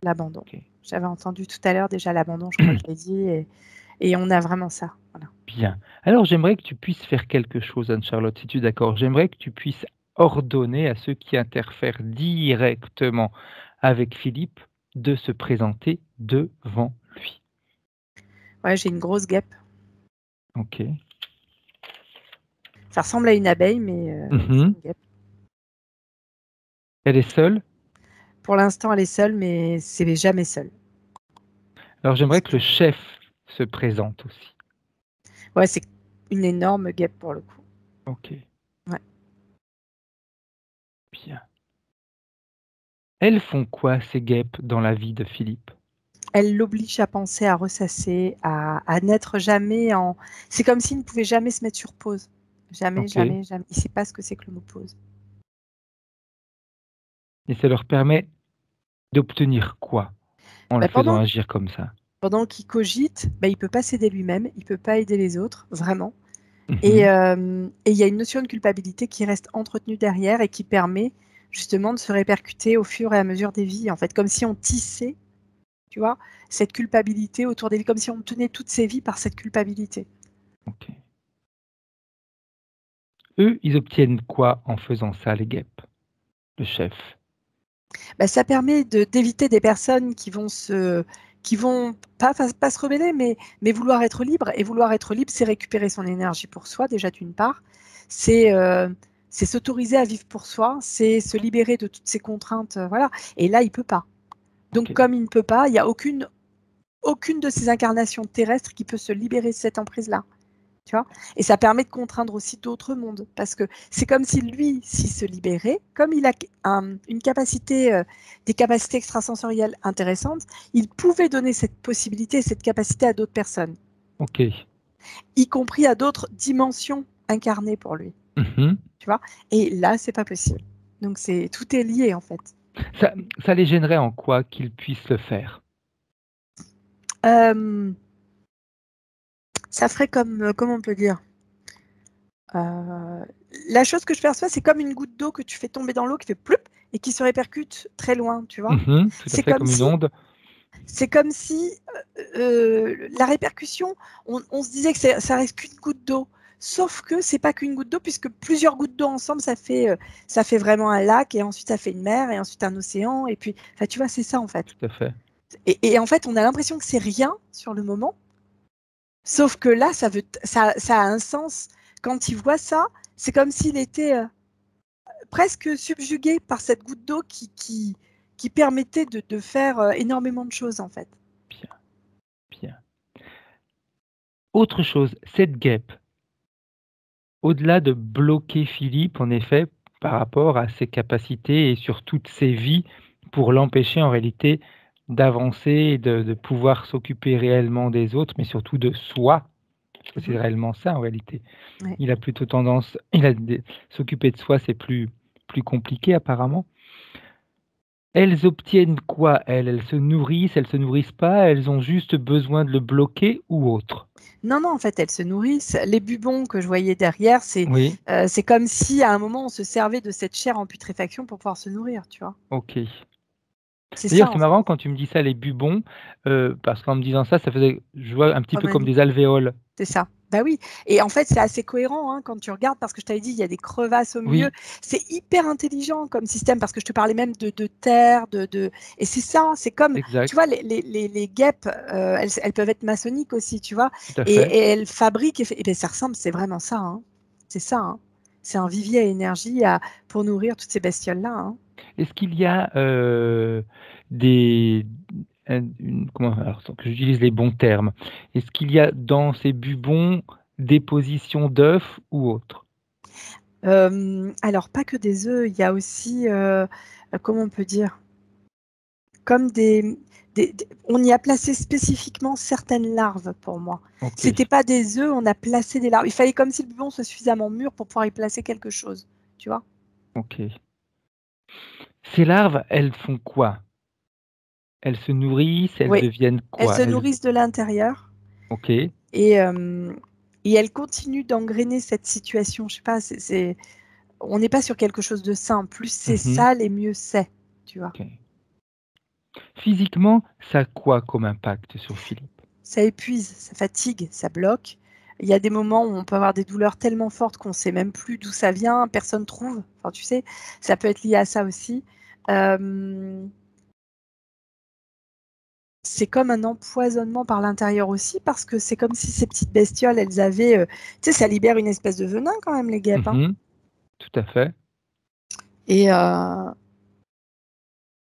L'abandon. Ok, J'avais entendu tout à l'heure déjà l'abandon, je crois que je l'ai dit, et on a vraiment ça. Voilà. bien. Alors j'aimerais que tu puisses faire quelque chose, Anne-Charlotte, si tu es d'accord. J'aimerais que tu puisses ordonner à ceux qui interfèrent directement avec Philippe de se présenter devant lui. Ouais, j'ai une grosse guêpe. Ok. Ça ressemble à une abeille, mais c'est Mhm. une guêpe. Elle est seule. Pour l'instant, elle est seule, mais c'est jamais seule. Alors j'aimerais que le chef se présente aussi. Ouais, c'est une énorme guêpe pour le coup. Ok, Ouais. bien. Elles font quoi, ces guêpes, dans la vie de Philippe? Elle l'oblige à penser, à ressasser, à n'être jamais en. C'est comme s'il ne pouvait jamais se mettre sur pause. Jamais, Ok. jamais, jamais. Il ne sait pas ce que c'est que le mot pause. Et ça leur permet d'obtenir quoi en le Bah, faisant agir comme ça? pendant qu'il cogite, bah, il ne peut pas s'aider lui-même, il ne peut pas aider les autres, vraiment. Et Mhm. il y a une notion de culpabilité qui reste entretenue derrière et qui permet justement de se répercuter au fur et à mesure des vies, en fait, comme si on tissait, tu vois, cette culpabilité autour des vies, comme si on tenait toutes ces vies par cette culpabilité. Ok. Eux, ils obtiennent quoi en faisant ça, les guêpes? Le chef. Bah, ça permet d'éviter des personnes qui vont pas se rebeller, mais vouloir être libre. Et vouloir être libre, c'est récupérer son énergie pour soi, déjà d'une part. C'est s'autoriser à vivre pour soi, c'est se libérer de toutes ces contraintes. Voilà. Et là, il peut pas. Donc, Ok. comme il ne peut pas, il n'y a aucune de ces incarnations terrestres qui peut se libérer de cette emprise-là. Tu vois, et ça permet de contraindre aussi d'autres mondes, parce que c'est comme si lui, s'il se libérait, comme il a une capacité, des capacités extrasensorielles intéressantes, il pouvait donner cette possibilité, cette capacité à d'autres personnes. Ok. y compris à d'autres dimensions incarnées pour lui. Mhm. Tu vois? Et là, c'est pas possible. Donc tout est lié en fait. Ça les gênerait en quoi qu'ils puissent le faire? Euh, Ça ferait comme, comment on peut dire? La chose que je perçois, c'est comme une goutte d'eau que tu fais tomber dans l'eau qui fait ploup et qui se répercute très loin, tu vois? Mhm, tout à C'est fait, comme comme une si onde. c'est comme si, la répercussion, on se disait que ça reste qu'une goutte d'eau. Sauf que c'est pas qu'une goutte d'eau, puisque plusieurs gouttes d'eau ensemble, ça fait vraiment un lac, et ensuite ça fait une mer, et ensuite un océan, et puis, enfin, tu vois, c'est ça en fait. Tout à fait. Et en fait, on a l'impression que c'est rien sur le moment, sauf que là, ça a un sens. Quand il voit ça, c'est comme s'il était presque subjugué par cette goutte d'eau qui permettait de faire énormément de choses en fait. Bien, bien. Autre chose, cette guêpe, au-delà de bloquer Philippe, en effet, par rapport à ses capacités et sur toutes ses vies, pour l'empêcher en réalité d'avancer et de pouvoir s'occuper réellement des autres, mais surtout de soi, parce que c'est réellement ça en réalité. Ouais. Il a plutôt tendance, s'occuper de soi, c'est plus compliqué apparemment. Elles obtiennent quoi, elles? Elles se nourrissent, elles se nourrissent pas, elles ont juste besoin de le bloquer ou autre? Non, non, en fait, elles se nourrissent. Les bubons que je voyais derrière, Oui, c'est comme si à un moment on se servait de cette chair en putréfaction pour pouvoir se nourrir, tu vois. OK. C'est D'ailleurs, ça c'est en fait. marrant quand tu me dis ça, les bubons, parce qu'en me disant ça, ça faisait je vois un petit peu Comme comme des alvéoles. C'est ça. Bah oui. Et en fait, c'est assez cohérent hein, quand tu regardes, parce que je t'avais dit, il y a des crevasses au milieu. Oui, C'est hyper intelligent comme système, parce que je te parlais même de terre, et c'est ça, c'est comme, tu exact, vois, les guêpes, elles peuvent être maçonniques aussi, tu vois, tout à et fait. elles fabriquent, et ben, ça ressemble, c'est vraiment ça, hein. C'est ça, hein. C'est un vivier à énergie pour nourrir toutes ces bestioles-là, hein. Est-ce qu'il y a, des comment alors sans que j'utilise les bons termes. Est-ce qu'il y a dans ces bubons des positions d'œufs ou autres? Alors, pas que des œufs, il y a aussi, comment on peut dire? Comme on y a placé spécifiquement certaines larves pour moi. OK, C'était pas des œufs, on a placé des larves. Il fallait comme si le bubon soit suffisamment mûr pour pouvoir y placer quelque chose, tu vois? OK. Ces larves, elles font quoi? Elles se nourrissent, elles Oui, deviennent elles quoi? se nourrissent de l'intérieur OK, et elles continuent d'engrainer cette situation. Je sais pas, on n'est pas sur quelque chose de sain. Plus c'est mmh, sale et mieux c'est, tu vois? OK. Physiquement, ça a quoi comme impact sur Philippe? Ça épuise, ça fatigue, ça bloque. Il y a des moments où on peut avoir des douleurs tellement fortes qu'on ne sait même plus d'où ça vient, personne trouve. Enfin, tu sais, ça peut être lié à ça aussi. Euh, c'est comme un empoisonnement par l'intérieur aussi, parce que c'est comme si ces petites bestioles, elles avaient, tu sais, ça libère une espèce de venin quand même, les guêpes, hein. Mmh, tout à fait. Et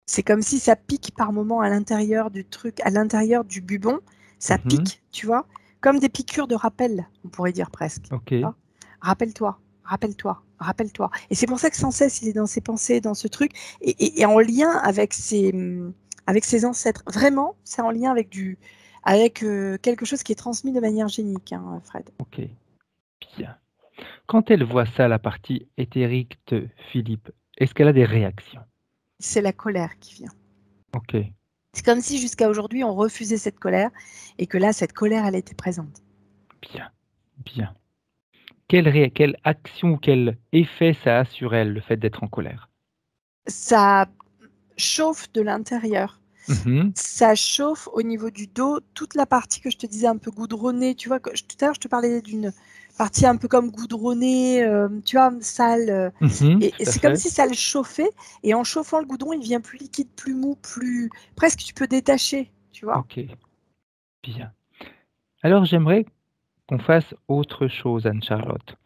c'est comme si ça pique par moment à l'intérieur du truc, à l'intérieur du bubon, ça Mmh, pique, tu vois, comme des piqûres de rappel, on pourrait dire presque. OK. Hein. Rappelle-toi, rappelle-toi, rappelle-toi. Et c'est pour ça que sans cesse, il est dans ses pensées, dans ce truc, et en lien avec ses ancêtres. Vraiment, c'est en lien avec quelque chose qui est transmis de manière génique, hein, Fred. OK, bien. Quand elle voit ça, la partie éthérique de Philippe, est-ce qu'elle a des réactions? C'est la colère qui vient. OK, C'est comme si jusqu'à aujourd'hui, on refusait cette colère, et que là, cette colère, elle était présente. bien, bien. Quelle action ou quel effet ça a sur elle, le fait d'être en colère? Ça chauffe de l'intérieur. Mmh, Ça chauffe au niveau du dos, toute la partie que je te disais un peu goudronnée, tu vois, tout à l'heure je te parlais d'une partie un peu comme goudronnée, tu vois, sale, et tout à c'est comme fait. si ça le chauffait, et en chauffant le goudron, il devient plus liquide, plus mou, plus presque tu peux détacher, tu vois. OK, bien. Alors j'aimerais qu'on fasse autre chose, Anne-Charlotte.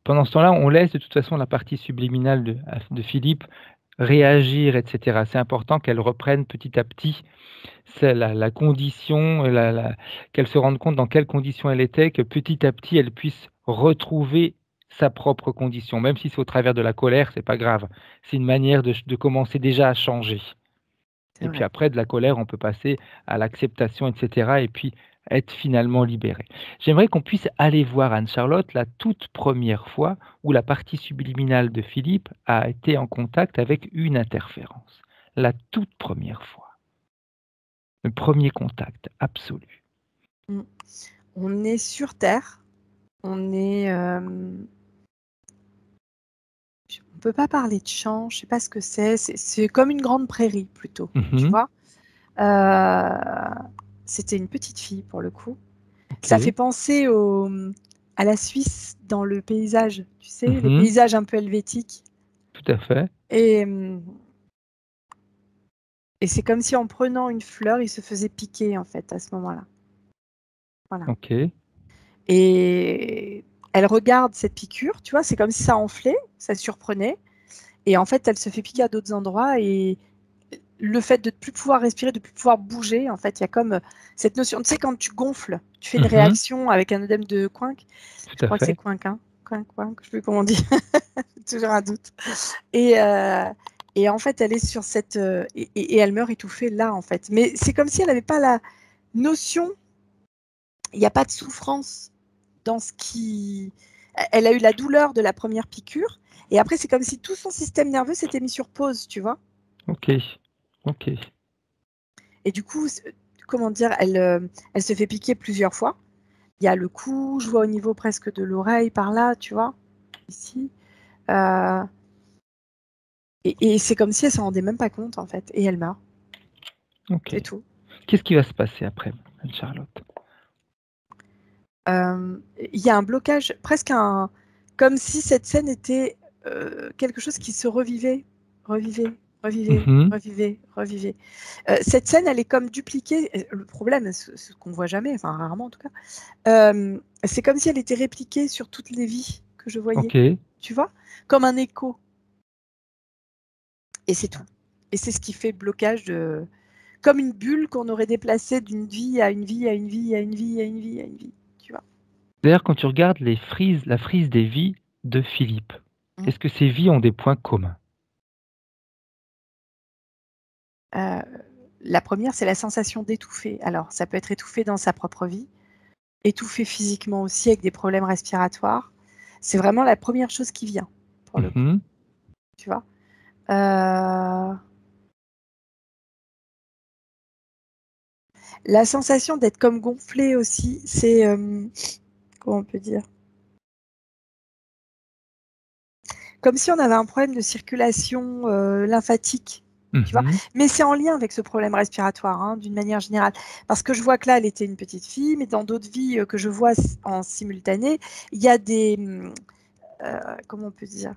Pendant ce temps-là, on laisse de toute façon la partie subliminale de Philippe réagir et cetera. C'est important qu'elle reprenne petit à petit c'est la condition, qu'elle se rende compte dans quelles conditions elle était, que petit à petit, elle puisse retrouver sa propre condition. Même si c'est au travers de la colère, c'est pas grave. C'est une manière de commencer déjà à changer. C'est Et puis vrai. après, de la colère, on peut passer à l'acceptation et cetera et puis être finalement libérée. J'aimerais qu'on puisse aller voir Anne-Charlotte la toute première fois où la partie subliminale de Philippe a été en contact avec une interférence. La toute première fois. Le premier contact absolu. Mm. On est sur Terre. On est... on peut pas parler de champ, je sais pas ce que c'est. C'est comme une grande prairie plutôt, tu vois. C'était une petite fille pour le coup. Ça fait penser à la Suisse dans le paysage, tu sais, les paysages un peu helvétiques. Tout à fait. Et c'est comme si en prenant une fleur, il se faisait piquer en fait à ce moment-là. Voilà. Ok. Et elle regarde cette piqûre, tu vois, c'est comme si ça enflait, ça surprenait. Et en fait, elle se fait piquer à d'autres endroits et le fait de ne plus pouvoir respirer, de ne plus pouvoir bouger, en fait, il y a comme cette notion, tu sais, quand tu gonfles, tu fais une réaction avec un œdème de Coinck. Je crois que c'est Coinck, hein. Coinck, je sais plus comment on dit. Toujours un doute. Et en fait, elle est sur cette... et elle meurt étouffée là, en fait. Mais c'est comme si elle n'avait pas la notion, il n'y a pas de souffrance dans ce qui... Elle a eu la douleur de la première piqûre, et après, c'est comme si tout son système nerveux s'était mis sur pause, tu vois. Ok, ok. Et du coup, comment dire, elle se fait piquer plusieurs fois. Il y a le cou, je vois au niveau presque de l'oreille par là, tu vois, ici. Et c'est comme si elle s'en rendait même pas compte, en fait. Et elle meurt. Ok. C'est tout. Qu'est-ce qui va se passer après, Anne-Charlotte? Il y a un blocage, presque un... Comme si cette scène était quelque chose qui se revivait. Revivait. Cette scène, elle est comme dupliquée. Le problème, ce qu'on voit jamais, enfin rarement en tout cas, c'est comme si elle était répliquée sur toutes les vies que je voyais. Ok. Tu vois, comme un écho. Et c'est tout. Et c'est ce qui fait blocage de... Comme une bulle qu'on aurait déplacée d'une vie à une vie, à une vie, à une vie, à une vie, à une vie. Tu vois. D'ailleurs, quand tu regardes la frise des vies de Philippe, est-ce que ces vies ont des points communs? La première, c'est la sensation d'étouffer. Alors, ça peut être étouffé dans sa propre vie, étouffé physiquement aussi avec des problèmes respiratoires. C'est vraiment la première chose qui vient, pour le coup. Tu vois. La sensation d'être comme gonflé aussi, c'est... comment on peut dire? Comme si on avait un problème de circulation lymphatique. Tu vois, mais c'est en lien avec ce problème respiratoire, hein, d'une manière générale. Parce que je vois que là, elle était une petite fille, mais dans d'autres vies que je vois en simultané, il y a des... comment on peut dire?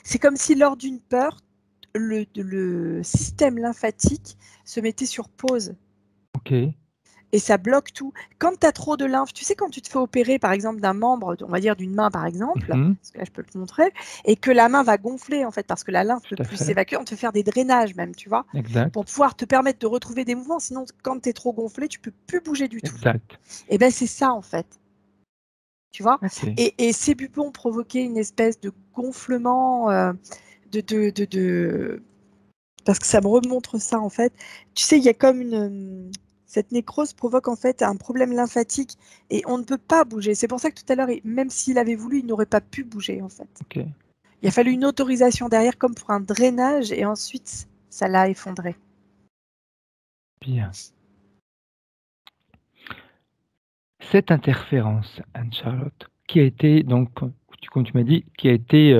C'est comme si lors d'une peur, le système lymphatique se mettait sur pause. Ok. Et ça bloque tout. Quand tu as trop de lymphe, tu sais, quand tu te fais opérer, par exemple, d'un membre, on va dire d'une main, par exemple, parce que là, je peux te montrer, et que la main va gonfler, en fait, parce que la lymphe ne peut plus s'évacuer, on te fait faire des drainages même, tu vois, pour pouvoir te permettre de retrouver des mouvements. Sinon, quand tu es trop gonflé, tu peux plus bouger du tout. Et bien, c'est ça, en fait. Tu vois. Et ces bubons provoquaient une espèce de gonflement parce que ça me remontre ça, en fait. Tu sais, il y a comme une... Cette nécrose provoque en fait un problème lymphatique et on ne peut pas bouger. C'est pour ça que tout à l'heure, même s'il avait voulu, il n'aurait pas pu bouger en fait. Il a fallu une autorisation derrière comme pour un drainage et ensuite ça l'a effondré. Bien. Cette interférence, Anne-Charlotte, qui a été, donc, comme tu m'as dit, qui a été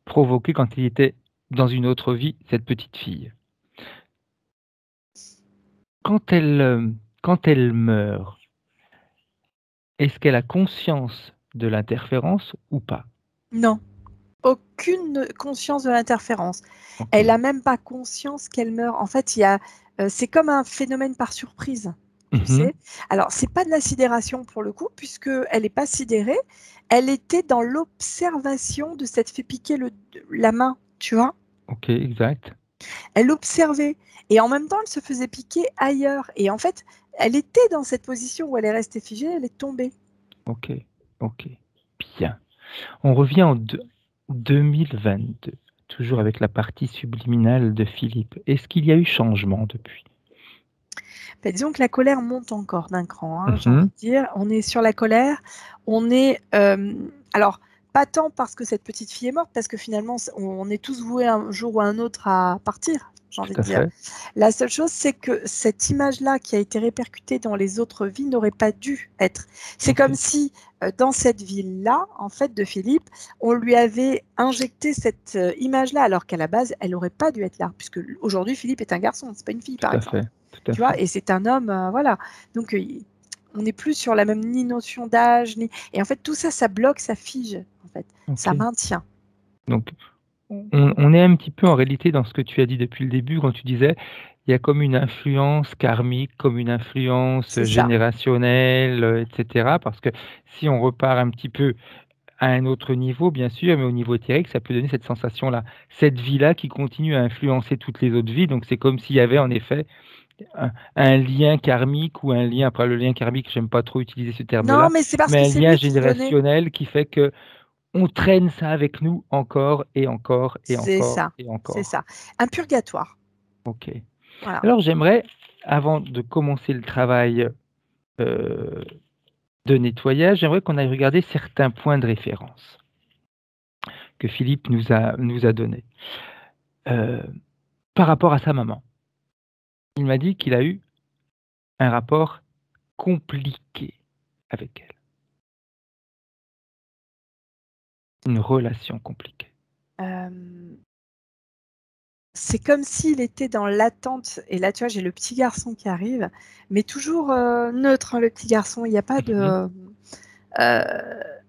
provoquée quand il était dans une autre vie, cette petite fille. Quand elle meurt, est-ce qu'elle a conscience de l'interférence ou pas? Non, aucune conscience de l'interférence. Elle n'a même pas conscience qu'elle meurt. En fait, c'est comme un phénomène par surprise. Tu sais. Alors, c'est pas de la sidération pour le coup, puisqu'elle n'est pas sidérée. Elle était dans l'observation de cette fait piquer la main, tu vois. Ok, exact. Elle observait. Et en même temps, elle se faisait piquer ailleurs. Et en fait, elle était dans cette position où elle est restée figée, elle est tombée. Ok, bien. On revient en 2022, toujours avec la partie subliminale de Philippe. Est-ce qu'il y a eu changement depuis? Bah, disons que la colère monte encore d'un cran, hein, j'ai Mhm. envie de dire. On est sur la colère, on est alors pas tant parce que cette petite fille est morte, parce que finalement on est tous voués un jour ou un autre à partir, j'ai envie Tout de à dire. fait. La seule chose, c'est que cette image-là qui a été répercutée dans les autres vies n'aurait pas dû être. C'est Ok. comme si dans cette ville-là, en fait, de Philippe, on lui avait injecté cette image-là, alors qu'à la base, elle n'aurait pas dû être là, puisque aujourd'hui, Philippe est un garçon, c'est pas une fille, par Tout à exemple. fait. Tout à Tu vois, fait. et c'est un homme, voilà. Donc, on n'est plus sur la même ni notion d'âge, ni... Et en fait, tout ça, ça bloque, ça fige, en fait. Ça Ok. maintient. Donc, on est un petit peu en réalité dans ce que tu as dit depuis le début quand tu disais il y a comme une influence karmique, comme une influence C'est ça. générationnelle, etc. Parce que si on repart un petit peu à un autre niveau, bien sûr, mais au niveau éthérique, ça peut donner cette sensation-là. Cette vie-là qui continue à influencer toutes les autres vies. Donc, c'est comme s'il y avait en effet un lien karmique ou un lien, après le lien karmique, j'aime pas trop utiliser ce Non, terme-là, mais c'est parce que mais un c'est lien lui qui venait. générationnel qui fait que on traîne ça avec nous encore et encore et C'est encore ça. et C'est encore. ça. Un purgatoire. OK. Voilà. Alors j'aimerais, avant de commencer le travail, heu, de nettoyage, j'aimerais qu'on aille regarder certains points de référence que Philippe nous a donnés. Heu, Par rapport à sa maman, il m'a dit qu'il a eu un rapport compliqué avec elle, une relation compliquée. Euh, c'est comme s'il était dans l'attente. Et là, tu vois, j'ai le petit garçon qui arrive, mais toujours neutre, hein, le petit garçon. Il n'y a pas Mmh. de.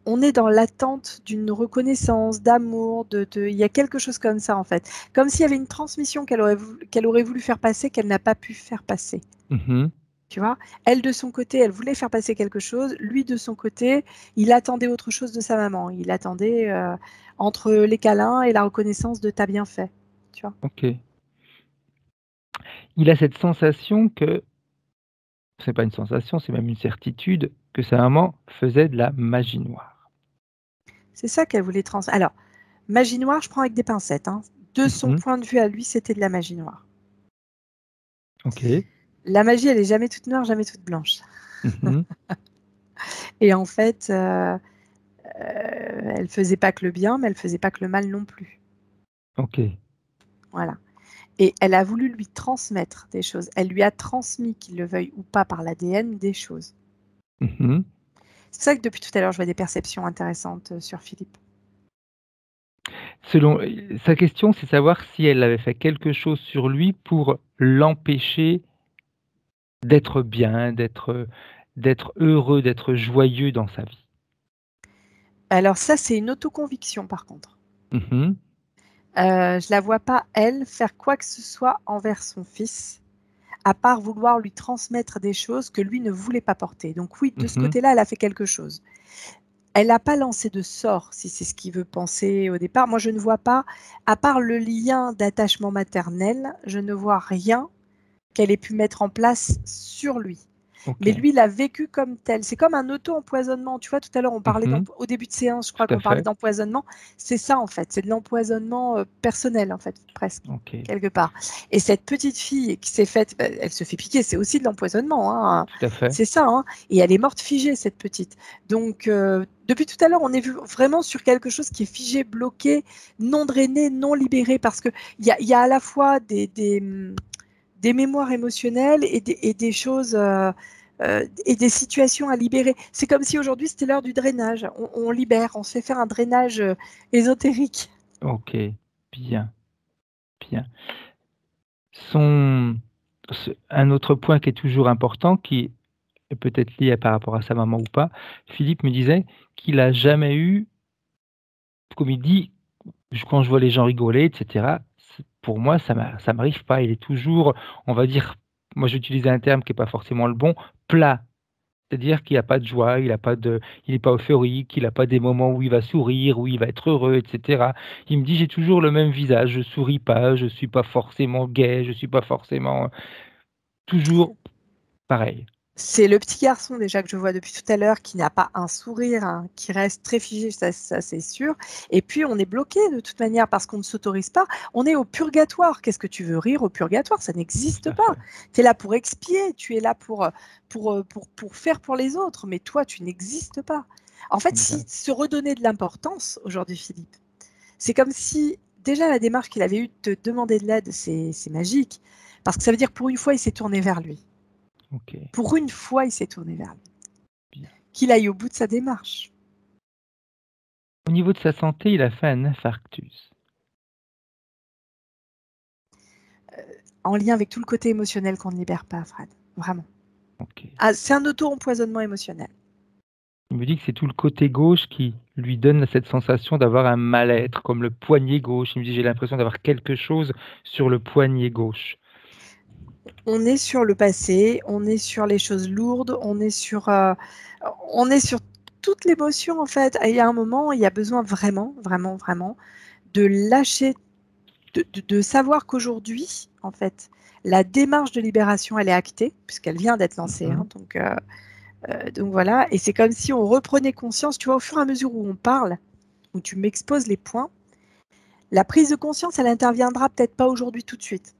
On est dans l'attente d'une reconnaissance, d'amour, il y a quelque chose comme ça en fait. Comme s'il y avait une transmission qu'elle aurait voulu faire passer, qu'elle n'a pas pu faire passer. Mmh. Tu vois, elle de son côté, elle voulait faire passer quelque chose. Lui de son côté, il attendait autre chose de sa maman. Il attendait entre les câlins et la reconnaissance de t'as bien fait. Tu vois. OK. Il a cette sensation que c'est pas une sensation, c'est même une certitude, que sa maman faisait de la magie noire. C'est ça qu'elle voulait transmettre. Alors, magie noire, je prends avec des pincettes, hein. De son Mmh. point de vue à lui, c'était de la magie noire. OK. La magie, elle est jamais toute noire, jamais toute blanche. Mmh. Et en fait, elle faisait pas que le bien, mais elle faisait pas que le mal non plus. OK. Voilà. Et elle a voulu lui transmettre des choses. Elle lui a transmis, qu'il le veuille ou pas par l'ADN, des choses. Mmh. C'est ça que depuis tout à l'heure, je vois des perceptions intéressantes sur Philippe. Selon sa question, c'est savoir si elle avait fait quelque chose sur lui pour l'empêcher d'être bien, d'être heureux, d'être joyeux dans sa vie. Alors ça, c'est une autoconviction par contre. Mmh. Je la vois pas, elle, faire quoi que ce soit envers son fils, à part vouloir lui transmettre des choses que lui ne voulait pas porter. Donc oui, de ce Mmh. côté-là, elle a fait quelque chose. Elle n'a pas lancé de sort, si c'est ce qu'il veut penser au départ. Moi, je ne vois pas, à part le lien d'attachement maternel, je ne vois rien qu'elle ait pu mettre en place sur lui. Mais OK. lui, il l'a vécu comme tel. C'est comme un auto-empoisonnement. Tu vois, tout à l'heure, on parlait Mmh. au début de séance, je crois Tout à qu'on parlait fait. d'empoisonnement. C'est ça, en fait. C'est de l'empoisonnement personnel, en fait, presque, OK. quelque part. Et cette petite fille qui s'est faite, elle se fait piquer, c'est aussi de l'empoisonnement, hein. Tout à fait. C'est ça, hein. Et elle est morte figée, cette petite. Donc, depuis tout à l'heure, on est vu vraiment sur quelque chose qui est figé, bloqué, non drainé, non libéré, parce qu'il y a à la fois des mémoires émotionnelles et des choses et des situations à libérer. C'est comme si aujourd'hui c'était l'heure du drainage. On libère, on se fait faire un drainage ésotérique. OK. Bien, bien. Son un autre point qui est toujours important, qui est peut-être lié par rapport à sa maman ou pas, Philippe me disait qu'il a jamais eu, comme il dit: quand je vois les gens rigoler et cetera, pour moi ça m'arrive pas. Il est toujours, on va dire, moi j'utilisais un terme qui est pas forcément le bon, plat. C'est-à-dire qu'il a pas de joie, il est pas euphorique, il a pas des moments où il va sourire, où il va être heureux et cetera. Il me dit: «J'ai toujours le même visage, je souris pas, je suis pas forcément gai, je suis pas forcément», toujours pareil. C'est le petit garçon déjà que je vois depuis tout à l'heure qui n'a pas un sourire, hein, qui reste très figé, ça c'est sûr. Et puis on est bloqué de toute manière parce qu'on ne s'autorise pas. On est au purgatoire. Qu'est-ce que tu veux rire au purgatoire? Ça Tout n'existe à pas. fait. Tu es là pour expier, tu es là pour faire pour les autres, mais toi tu n'existes pas. En fait, si Exact. se redonner de l'importance aujourd'hui, Philippe, c'est comme si déjà la démarche qu'il avait eue de te demander de l'aide, c'est magique. Parce que ça veut dire pour une fois, il s'est tourné vers lui. Ok, Pour une fois, il s'est tourné vers lui. bien. Qu'il aille au bout de sa démarche. Au niveau de sa santé, il a fait un infarctus. En lien avec tout le côté émotionnel qu'on ne libère pas, Fred. Vraiment. Ok. Ah, c'est un auto-empoisonnement émotionnel. Il me dit que c'est tout le côté gauche qui lui donne cette sensation d'avoir un mal-être, comme le poignet gauche. Il me dit j'ai l'impression d'avoir quelque chose sur le poignet gauche. On est sur le passé, on est sur les choses lourdes, on est sur toute l'émotion en fait. Et il y a un moment, il y a besoin vraiment, vraiment, vraiment de lâcher, de savoir qu'aujourd'hui, en fait, la démarche de libération, elle est actée, puisqu'elle vient d'être lancée. Hein, donc voilà, et c'est comme si on reprenait conscience, tu vois, au fur et à mesure où on parle, où tu m'exposes les points, la prise de conscience, elle interviendra peut-être pas aujourd'hui tout de suite,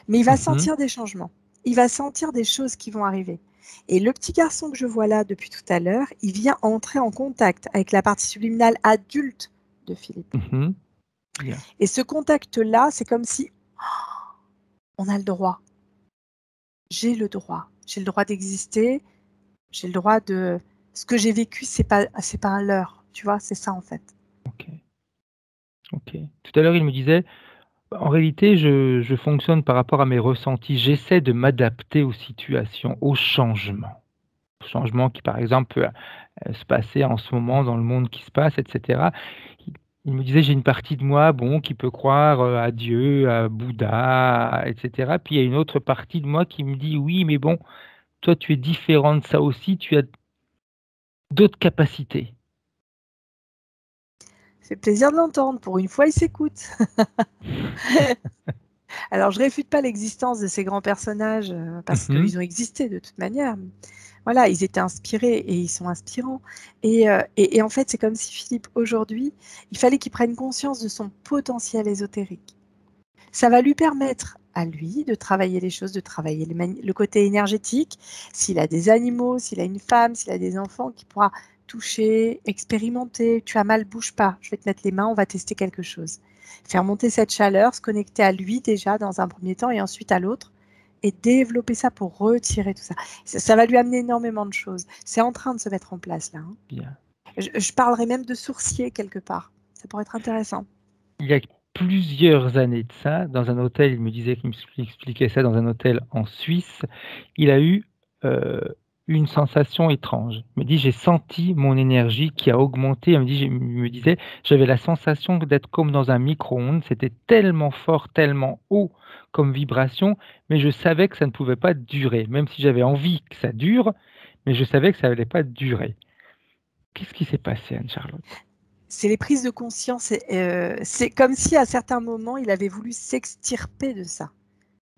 mais il va sentir des changements, il va sentir des choses qui vont arriver. Et le petit garçon que je vois là depuis tout à l'heure, il vient entrer en contact avec la partie subliminale adulte de Philippe. Bien. Et ce contact-là, c'est comme si on a le droit. J'ai le droit d'exister, j'ai le droit de... Ce que j'ai vécu, c'est pas un leurre, tu vois, c'est ça en fait. Ok. Ok. Tout à l'heure, il me disait, en réalité, je fonctionne par rapport à mes ressentis. J'essaie de m'adapter aux situations, aux changements. Aux changements qui, par exemple, peut se passer en ce moment dans le monde qui se passe, etc. Il me disait, j'ai une partie de moi, bon, qui peut croire à Dieu, à Bouddha, etc. Puis il y a une autre partie de moi qui me dit, oui, mais bon, toi, tu es différent de ça aussi, tu as d'autres capacités. Ça fait plaisir de l'entendre, pour une fois, il s'écoute. Alors, je réfute pas l'existence de ces grands personnages parce qu'ils ont existé de toute manière. Voilà, ils étaient inspirés et ils sont inspirants. Et en fait, c'est comme si Philippe, aujourd'hui, il fallait qu'il prenne conscience de son potentiel ésotérique. Ça va lui permettre à lui de travailler les choses, de travailler le côté énergétique. S'il a des animaux, s'il a une femme, s'il a des enfants, qu'il pourra toucher, expérimenter. Tu as mal, bouge pas. Je vais te mettre les mains, on va tester quelque chose. Faire monter cette chaleur, se connecter à lui déjà dans un premier temps et ensuite à l'autre et développer ça pour retirer tout ça. Ça va lui amener énormément de choses. C'est en train de se mettre en place là. Hein. Bien. Je parlerai même de sourcier quelque part. Ça pourrait être intéressant. Il y a plusieurs années de ça, dans un hôtel, il me disait qu'il m'expliquait ça dans un hôtel en Suisse, il a eu une sensation étrange. Il me dit: «J'ai senti mon énergie qui a augmenté». Il me disait: «J'avais la sensation d'être comme dans un micro-ondes, c'était tellement fort, tellement haut comme vibration, mais je savais que ça ne pouvait pas durer». Même si j'avais envie que ça dure, mais je savais que ça allait pas durer. Qu'est-ce qui s'est passé, Anne-Charlotte? C'est les prises de conscience. C'est comme si à certains moments, il avait voulu s'extirper de ça,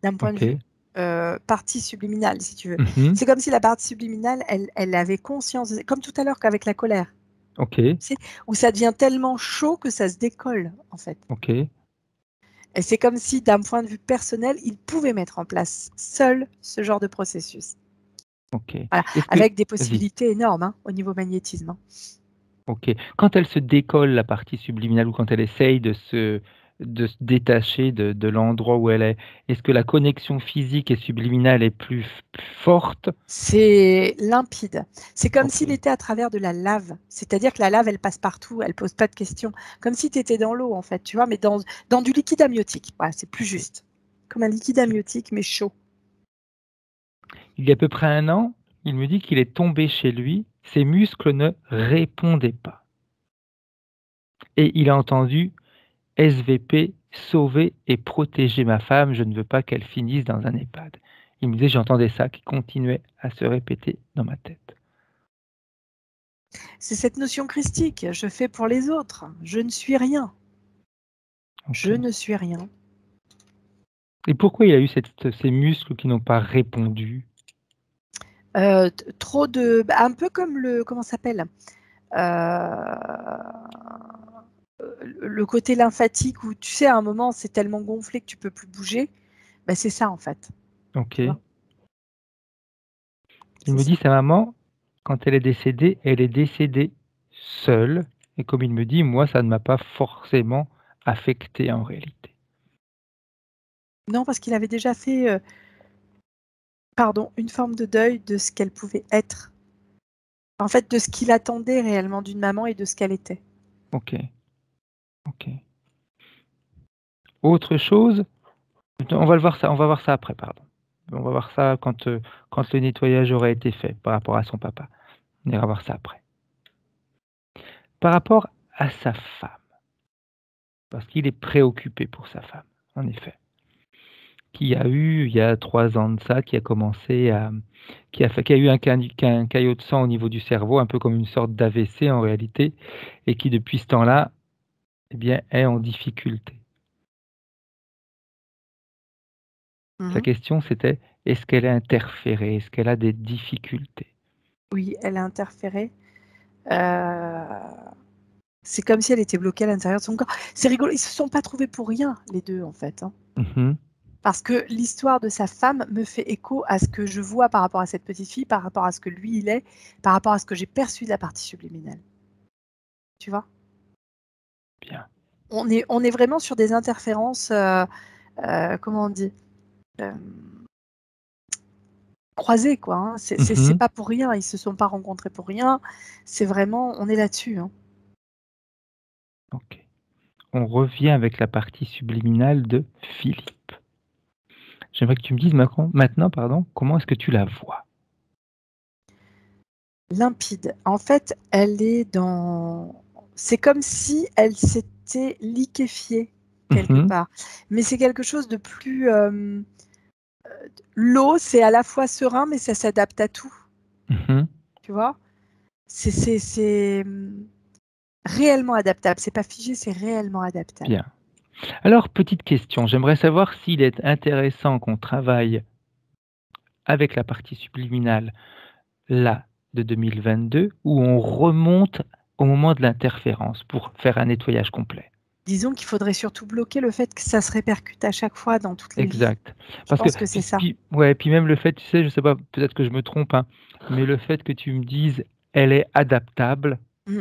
d'un point de vue OK. partie subliminale, si tu veux. Mmh. C'est comme si la partie subliminale, elle avait conscience, comme tout à l'heure qu'avec la colère, OK, tu sais, où ça devient tellement chaud que ça se décolle, en fait. OK, Et c'est comme si, d'un point de vue personnel, il pouvait mettre en place seul ce genre de processus. OK. Voilà, Est-ce que avec des vas-y. possibilités énormes hein, au niveau magnétisme. Hein. OK. Quand elle se décolle, la partie subliminale, ou quand elle essaye de se détacher de l'endroit où elle est-ce que la connexion physique et subliminale est plus forte? C'est limpide. C'est comme s'il OK, était à travers de la lave. C'est-à-dire que la lave, elle passe partout, elle pose pas de questions. Comme si tu étais dans l'eau, en fait, tu vois, mais dans du liquide amniotique. Voilà, c'est plus OK, juste. Comme un liquide OK. amniotique, mais chaud. Il y a à peu près 1 an, il me dit qu'il est tombé chez lui, ses muscles ne répondaient pas et il a entendu: «SVP, sauver et protéger ma femme, je ne veux pas qu'elle finisse dans un EHPAD». Il me disait: «J'entendais ça qui continuait à se répéter dans ma tête». C'est cette notion christique. Je fais pour les autres. Je ne suis rien. Je OK. ne suis rien. Et pourquoi il a eu ces muscles qui n'ont pas répondu? Trop de, un peu comme comment ça s'appelle, le côté lymphatique où tu sais à un moment c'est tellement gonflé que tu peux plus bouger. Ben, c'est ça en fait. Ok. Tu vois, Il c'est me dit, ça. sa maman, quand elle est décédée seule. Et comme il me dit, moi, ça ne m'a pas forcément affecté en réalité. Non, parce qu'il avait déjà fait, une forme de deuil de ce qu'elle pouvait être. En fait, de ce qu'il attendait réellement d'une maman et de ce qu'elle était. Ok. Ok. Autre chose, on va voir ça après, pardon. On va voir ça quand le nettoyage aura été fait par rapport à son papa. On ira voir ça après. Par rapport à sa femme, parce qu'il est préoccupé pour sa femme, en effet, qui a eu, il y a 3 ans de ça, qui a eu un caillot de sang au niveau du cerveau, un peu comme une sorte d'AVC en réalité, et qui depuis ce temps-là, eh bien, est en difficulté. Sa Mhm. question, c'était: est-ce qu'elle a interféré? Est-ce qu'elle a des difficultés? Oui, elle a interféré. C'est comme si elle était bloquée à l'intérieur de son corps. C'est rigolo, ils se sont pas trouvés pour rien, les deux, en fait. Hein. Mhm. Parce que l'histoire de sa femme me fait écho à ce que je vois par rapport à cette petite fille, par rapport à ce que lui, il est, par rapport à ce que j'ai perçu de la partie subliminale. Tu vois? Bien. On est vraiment sur des interférences, comment on dit? Euh, Croisées, quoi. Hein. C'est Mhm. pas pour rien, ils se sont pas rencontrés pour rien. C'est vraiment, on est là-dessus. Hein. Ok. On revient avec la partie subliminale de Philippe. J'aimerais que tu me dises maintenant, pardon, comment est-ce que tu la vois? Limpide. En fait, elle est dans. C'est comme si elle s'était liquéfiée quelque Mhm. part. Mais c'est quelque chose de plus. L'eau, c'est à la fois serein, mais ça s'adapte à tout. Mhm. Tu vois? C'est réellement adaptable. C'est pas figé, c'est réellement adaptable. Bien. Alors, petite question, j'aimerais savoir s'il est intéressant qu'on travaille avec la partie subliminale là de 2022 ou on remonte au moment de l'interférence pour faire un nettoyage complet. Disons qu'il faudrait surtout bloquer le fait que ça se répercute à chaque fois dans toutes les vies. Exact. Je Parce que pense que c'est ça. puis même le fait, tu sais, je sais pas, peut-être que je me trompe, hein, mais le fait que tu me dises elle est adaptable, Mm.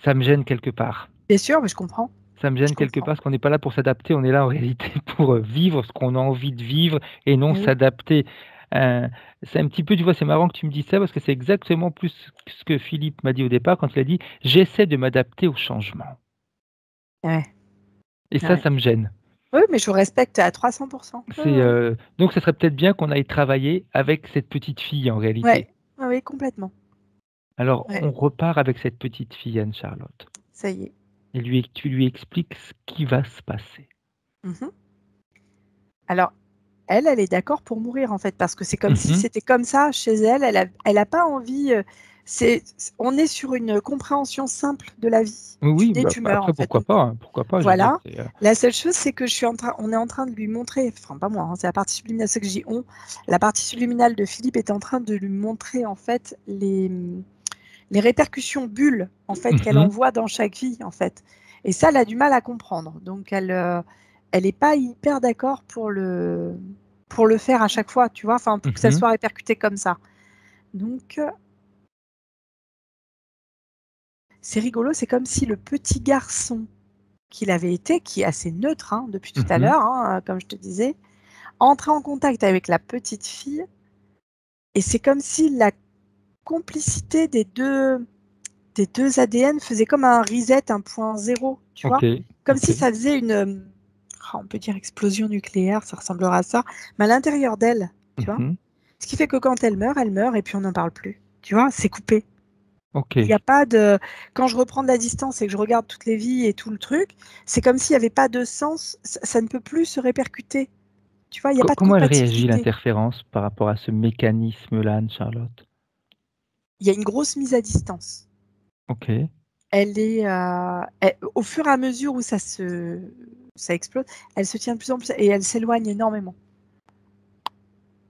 ça me gêne quelque part. Bien sûr, mais je comprends. Ça me Je gêne quelque comprends. part parce qu'on n'est pas là pour s'adapter, on est là en réalité pour vivre ce qu'on a envie de vivre et non Eh oui. s'adapter. C'est un petit peu, tu vois, c'est marrant que tu me dises ça parce que c'est exactement plus ce que Philippe m'a dit au départ quand il a dit j'essaie de m'adapter au changement. Ouais. Et ça, Ouais. ça me gêne. Oui, mais je vous respecte à 300%. Ouais, C'est ouais. donc ça serait peut-être bien qu'on aille travailler avec cette petite fille en réalité. Ouais. Ouais, oui, complètement. Alors Ouais, on repart avec cette petite fille Anne-Charlotte ça y est. et tu lui expliques ce qui va se passer. Mhm. Alors, elle est d'accord pour mourir en fait, parce que c'est comme si Mhm. c'était comme ça chez elle. Elle a pas envie. On est sur une compréhension simple de la vie. Oui, Tu oui, nais, bah, tu meurs en après fait. Donc pourquoi pas, je veux dire, voilà. La seule chose, c'est que on est en train de lui montrer, enfin pas moi, hein, c'est la partie subliminale, c'est que je dis on. La partie subliminale de Philippe est en train de lui montrer en fait les répercussions bulles en fait qu'elle Mhm. envoie dans chaque vie en fait. Et ça, elle a du mal à comprendre. Donc elle est pas hyper d'accord pour le faire à chaque fois, tu vois, enfin pour que ça Mhm. soit répercuté comme ça. Donc c'est rigolo, c'est comme si le petit garçon qu'il avait été, qui est assez neutre hein, depuis tout à Mhm. l'heure, hein, comme je te disais, entrait en contact avec la petite fille et c'est comme si la complicité des deux ADN faisait comme un reset, un point zéro, tu vois, OK, comme si OK. ça faisait une, on peut dire explosion nucléaire, ça ressemblera à ça, mais à l'intérieur d'elle, tu vois. Mhm. Ce qui fait que quand elle meurt et puis on n'en parle plus, tu vois, c'est coupé. Il n'y OK. a pas de. Quand je reprends de la distance et que je regarde toutes les vies et tout le truc, c'est comme s'il n'y avait pas de sens, ça ne peut plus se répercuter. Tu vois, il n'y a pas de Comment elle réagit compatibilité. l'interférence par rapport à ce mécanisme-là, Anne-Charlotte? Il y a une grosse mise à distance. OK. Elle est, au fur et à mesure où ça explose, elle se tient de plus en plus et elle s'éloigne énormément.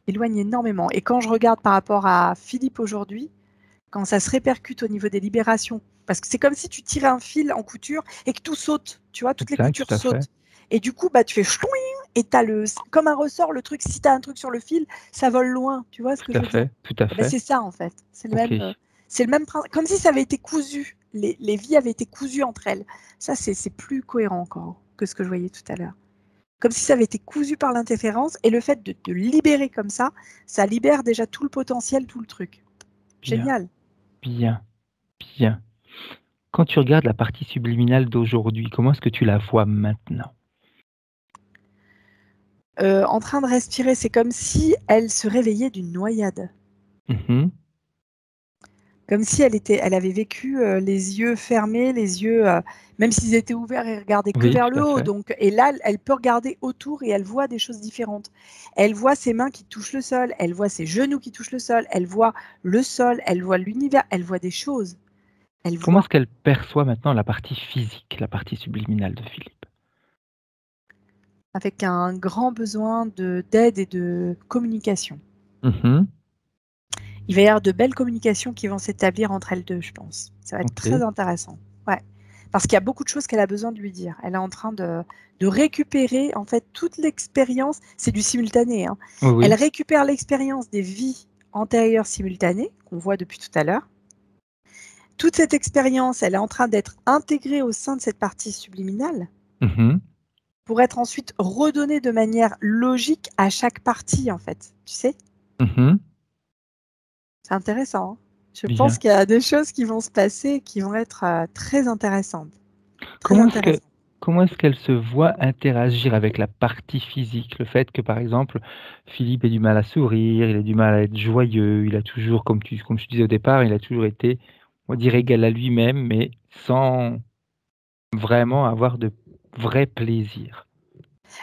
éloigne énormément. Et quand je regarde par rapport à Philippe aujourd'hui, quand ça se répercute au niveau des libérations, parce que c'est comme si tu tirais un fil en couture et que tout saute, tu vois, toutes les Exact, coutures tout à fait. sautent. Et du coup, tu fais chlouing et comme un ressort, le truc, si tu as un truc sur le fil, ça vole loin, tu vois ce que Tout je à veux dire? fait, tout à Eh ben, fait. c'est ça en fait, Ok, c'est le même principe, comme si ça avait été cousu, les vies avaient été cousues entre elles. Ça, c'est plus cohérent encore que ce que je voyais tout à l'heure. Comme si ça avait été cousu par l'interférence, et le fait de libérer comme ça libère déjà tout le potentiel, tout le truc. bien, Génial. bien, bien. Quand tu regardes la partie subliminale d'aujourd'hui, comment est-ce que tu la vois maintenant? En train de respirer, c'est comme si elle se réveillait d'une noyade. Mhm. Comme si elle avait vécu les yeux fermés, les yeux, même s'ils étaient ouverts, et regardaient que Oui, vers tout le à haut. fait. Donc, et là, elle peut regarder autour et elle voit des choses différentes. Elle voit ses mains qui touchent le sol, elle voit ses genoux qui touchent le sol, elle voit le sol, elle voit l'univers, elle voit des choses. Elle Comment voit est-ce qu'elle perçoit maintenant la partie physique, la partie subliminale de Philippe? avec un grand besoin d'aide et de communication. Mhm. Il va y avoir de belles communications qui vont s'établir entre elles deux, je pense. Ça va être très Ok. intéressant. Ouais. Parce qu'il y a beaucoup de choses qu'elle a besoin de lui dire. Elle est en train de récupérer, en fait, toute l'expérience. C'est du simultané, hein. Oui, Elle oui. récupère l'expérience des vies antérieures simultanées, qu'on voit depuis tout à l'heure. Toute cette expérience, elle est en train d'être intégrée au sein de cette partie subliminale Mhm. pour être ensuite redonnée de manière logique à chaque partie, en fait. Tu sais? Mhm. C'est intéressant, hein. Je pense Bien. qu'il y a des choses qui vont se passer qui vont être très intéressantes. Très Comment est-ce que intéressantes. comment est-ce qu'elle se voit interagir avec la partie physique? Le fait que, par exemple, Philippe ait du mal à sourire, il a du mal à être joyeux, il a toujours, comme je disais au départ, il a toujours été, on va dire, égal à lui-même, mais sans vraiment avoir de vrai plaisir.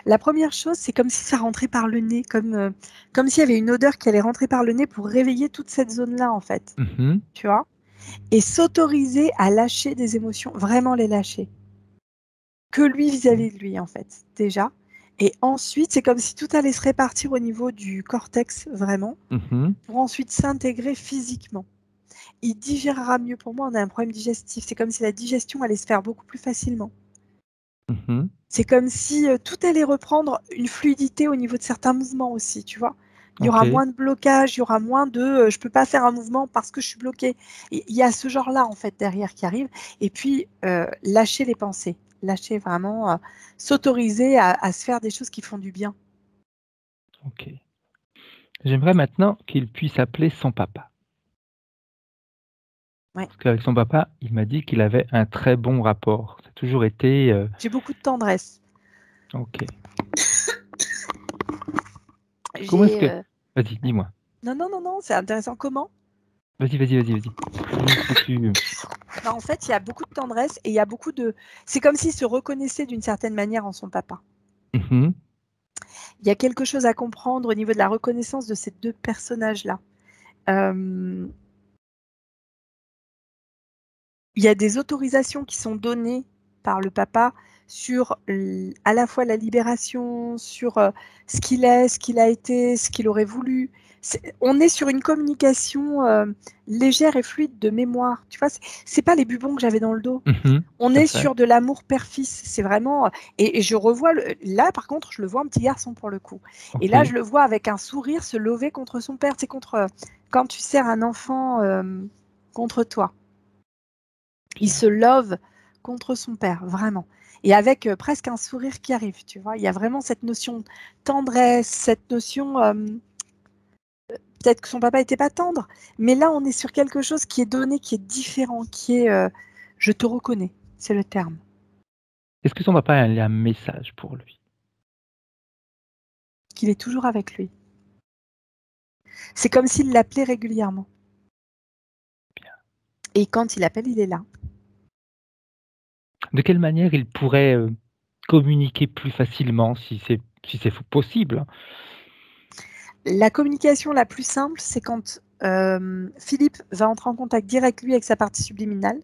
La première chose, c'est comme si ça rentrait par le nez, comme s'il y avait une odeur qui allait rentrer par le nez pour réveiller toute cette zone-là, en fait. Mhm. Tu vois? Et s'autoriser à lâcher des émotions, vraiment les lâcher. Que lui vis-à-vis de lui, en fait, déjà. Et ensuite, c'est comme si tout allait se répartir au niveau du cortex, vraiment, Mhm. pour ensuite s'intégrer physiquement. Il digérera mieux. Pour moi, on a un problème digestif. C'est comme si la digestion allait se faire beaucoup plus facilement. Mhm. C'est comme si tout allait reprendre une fluidité au niveau de certains mouvements aussi, tu vois. Il y aura Ok. moins de blocage, il y aura moins de je peux pas faire un mouvement parce que je suis bloqué. Il y a ce genre-là en fait derrière qui arrive. Et puis lâcher les pensées, lâcher vraiment, s'autoriser à se faire des choses qui font du bien. Ok. J'aimerais maintenant qu'il puisse appeler son papa. Ouais. Parce qu'avec son papa, il m'a dit qu'il avait un très bon rapport. Ça a toujours été, J'ai beaucoup de tendresse. ok. Comment est-ce J'ai que vas-y, dis-moi. non, non, non, non, c'est intéressant. Comment? Vas-y. Comment est-ce que tu Bah, en fait, il y a beaucoup de tendresse et il y a beaucoup de. C'est comme s'il se reconnaissait d'une certaine manière en son papa. mmh Il y a quelque chose à comprendre au niveau de la reconnaissance de ces 2 personnages-là. Hem, il y a des autorisations qui sont données par le papa sur à la fois la libération, sur, ce qu'il est, ce qu'il a été, ce qu'il aurait voulu. On est sur une communication, légère et fluide de mémoire, tu vois? C'est pas les bubons que j'avais dans le dos. On tout à est fait. sur de l'amour père-fils, c'est vraiment, et je revois là par contre, je le vois un petit garçon pour le coup. Et là, OK. je le vois avec un sourire se lever contre son père, c'est contre, quand tu serres un enfant, contre toi. Il Bien. se love contre son père, vraiment. Et avec, presque un sourire qui arrive, tu vois? Il y a vraiment cette notion de tendresse, cette notion, peut-être que son papa était pas tendre, mais là, on est sur quelque chose qui est donné, qui est différent, qui est, «Je te reconnais», c'est le terme. Est-ce que son papa a un message pour lui? Qu'il est toujours avec lui. C'est comme s'il l'appelait régulièrement. Bien. Et quand il appelle, il est là. De quelle manière il pourrait, communiquer plus facilement si c'est possible, hein? La communication la plus simple, c'est quand Philippe va entrer en contact direct, lui, avec sa partie subliminale.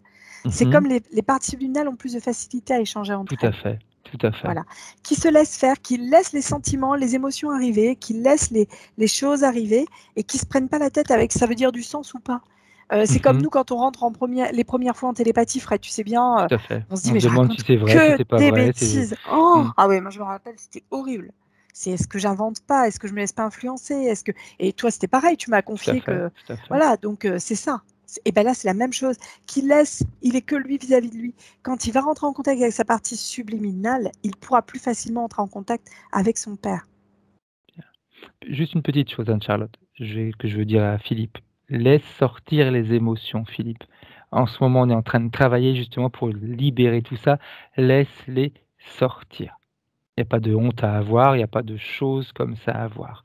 C'est Mmh comme les parties subliminales ont plus de facilité à échanger Tout entre à elles. fait, tout à fait. Voilà. Qui se laisse faire, qui laisse les sentiments, les émotions arriver, qui laisse les choses arriver et qui se prennent pas la tête avec ça veut dire du sens ou pas. C'est comme nous quand on rentre les premières fois en télépathie, Fred, tu sais bien, Tout à fait. on se dit On mais se je demande raconte si c'est vrai, si que c'est pas des vrai. bêtises. Oh, Mm. ah ouais, moi je me rappelle, c'était horrible. C'est est-ce que j'invente pas, est-ce que je me laisse pas influencer, et toi c'était pareil, tu m'as Tout à confié fait, que tout à fait. voilà, donc c'est ça. Et ben là c'est la même chose. Il est que lui vis-à-vis de lui. Quand il va rentrer en contact avec sa partie subliminale, il pourra plus facilement entrer en contact avec son père. Juste une petite chose, Anne-Charlotte, que je veux dire à Philippe. Laisse sortir les émotions, Philippe. En ce moment, on est en train de travailler justement pour libérer tout ça. Laisse-les sortir. Il n'y a pas de honte à avoir, il n'y a pas de choses comme ça à avoir.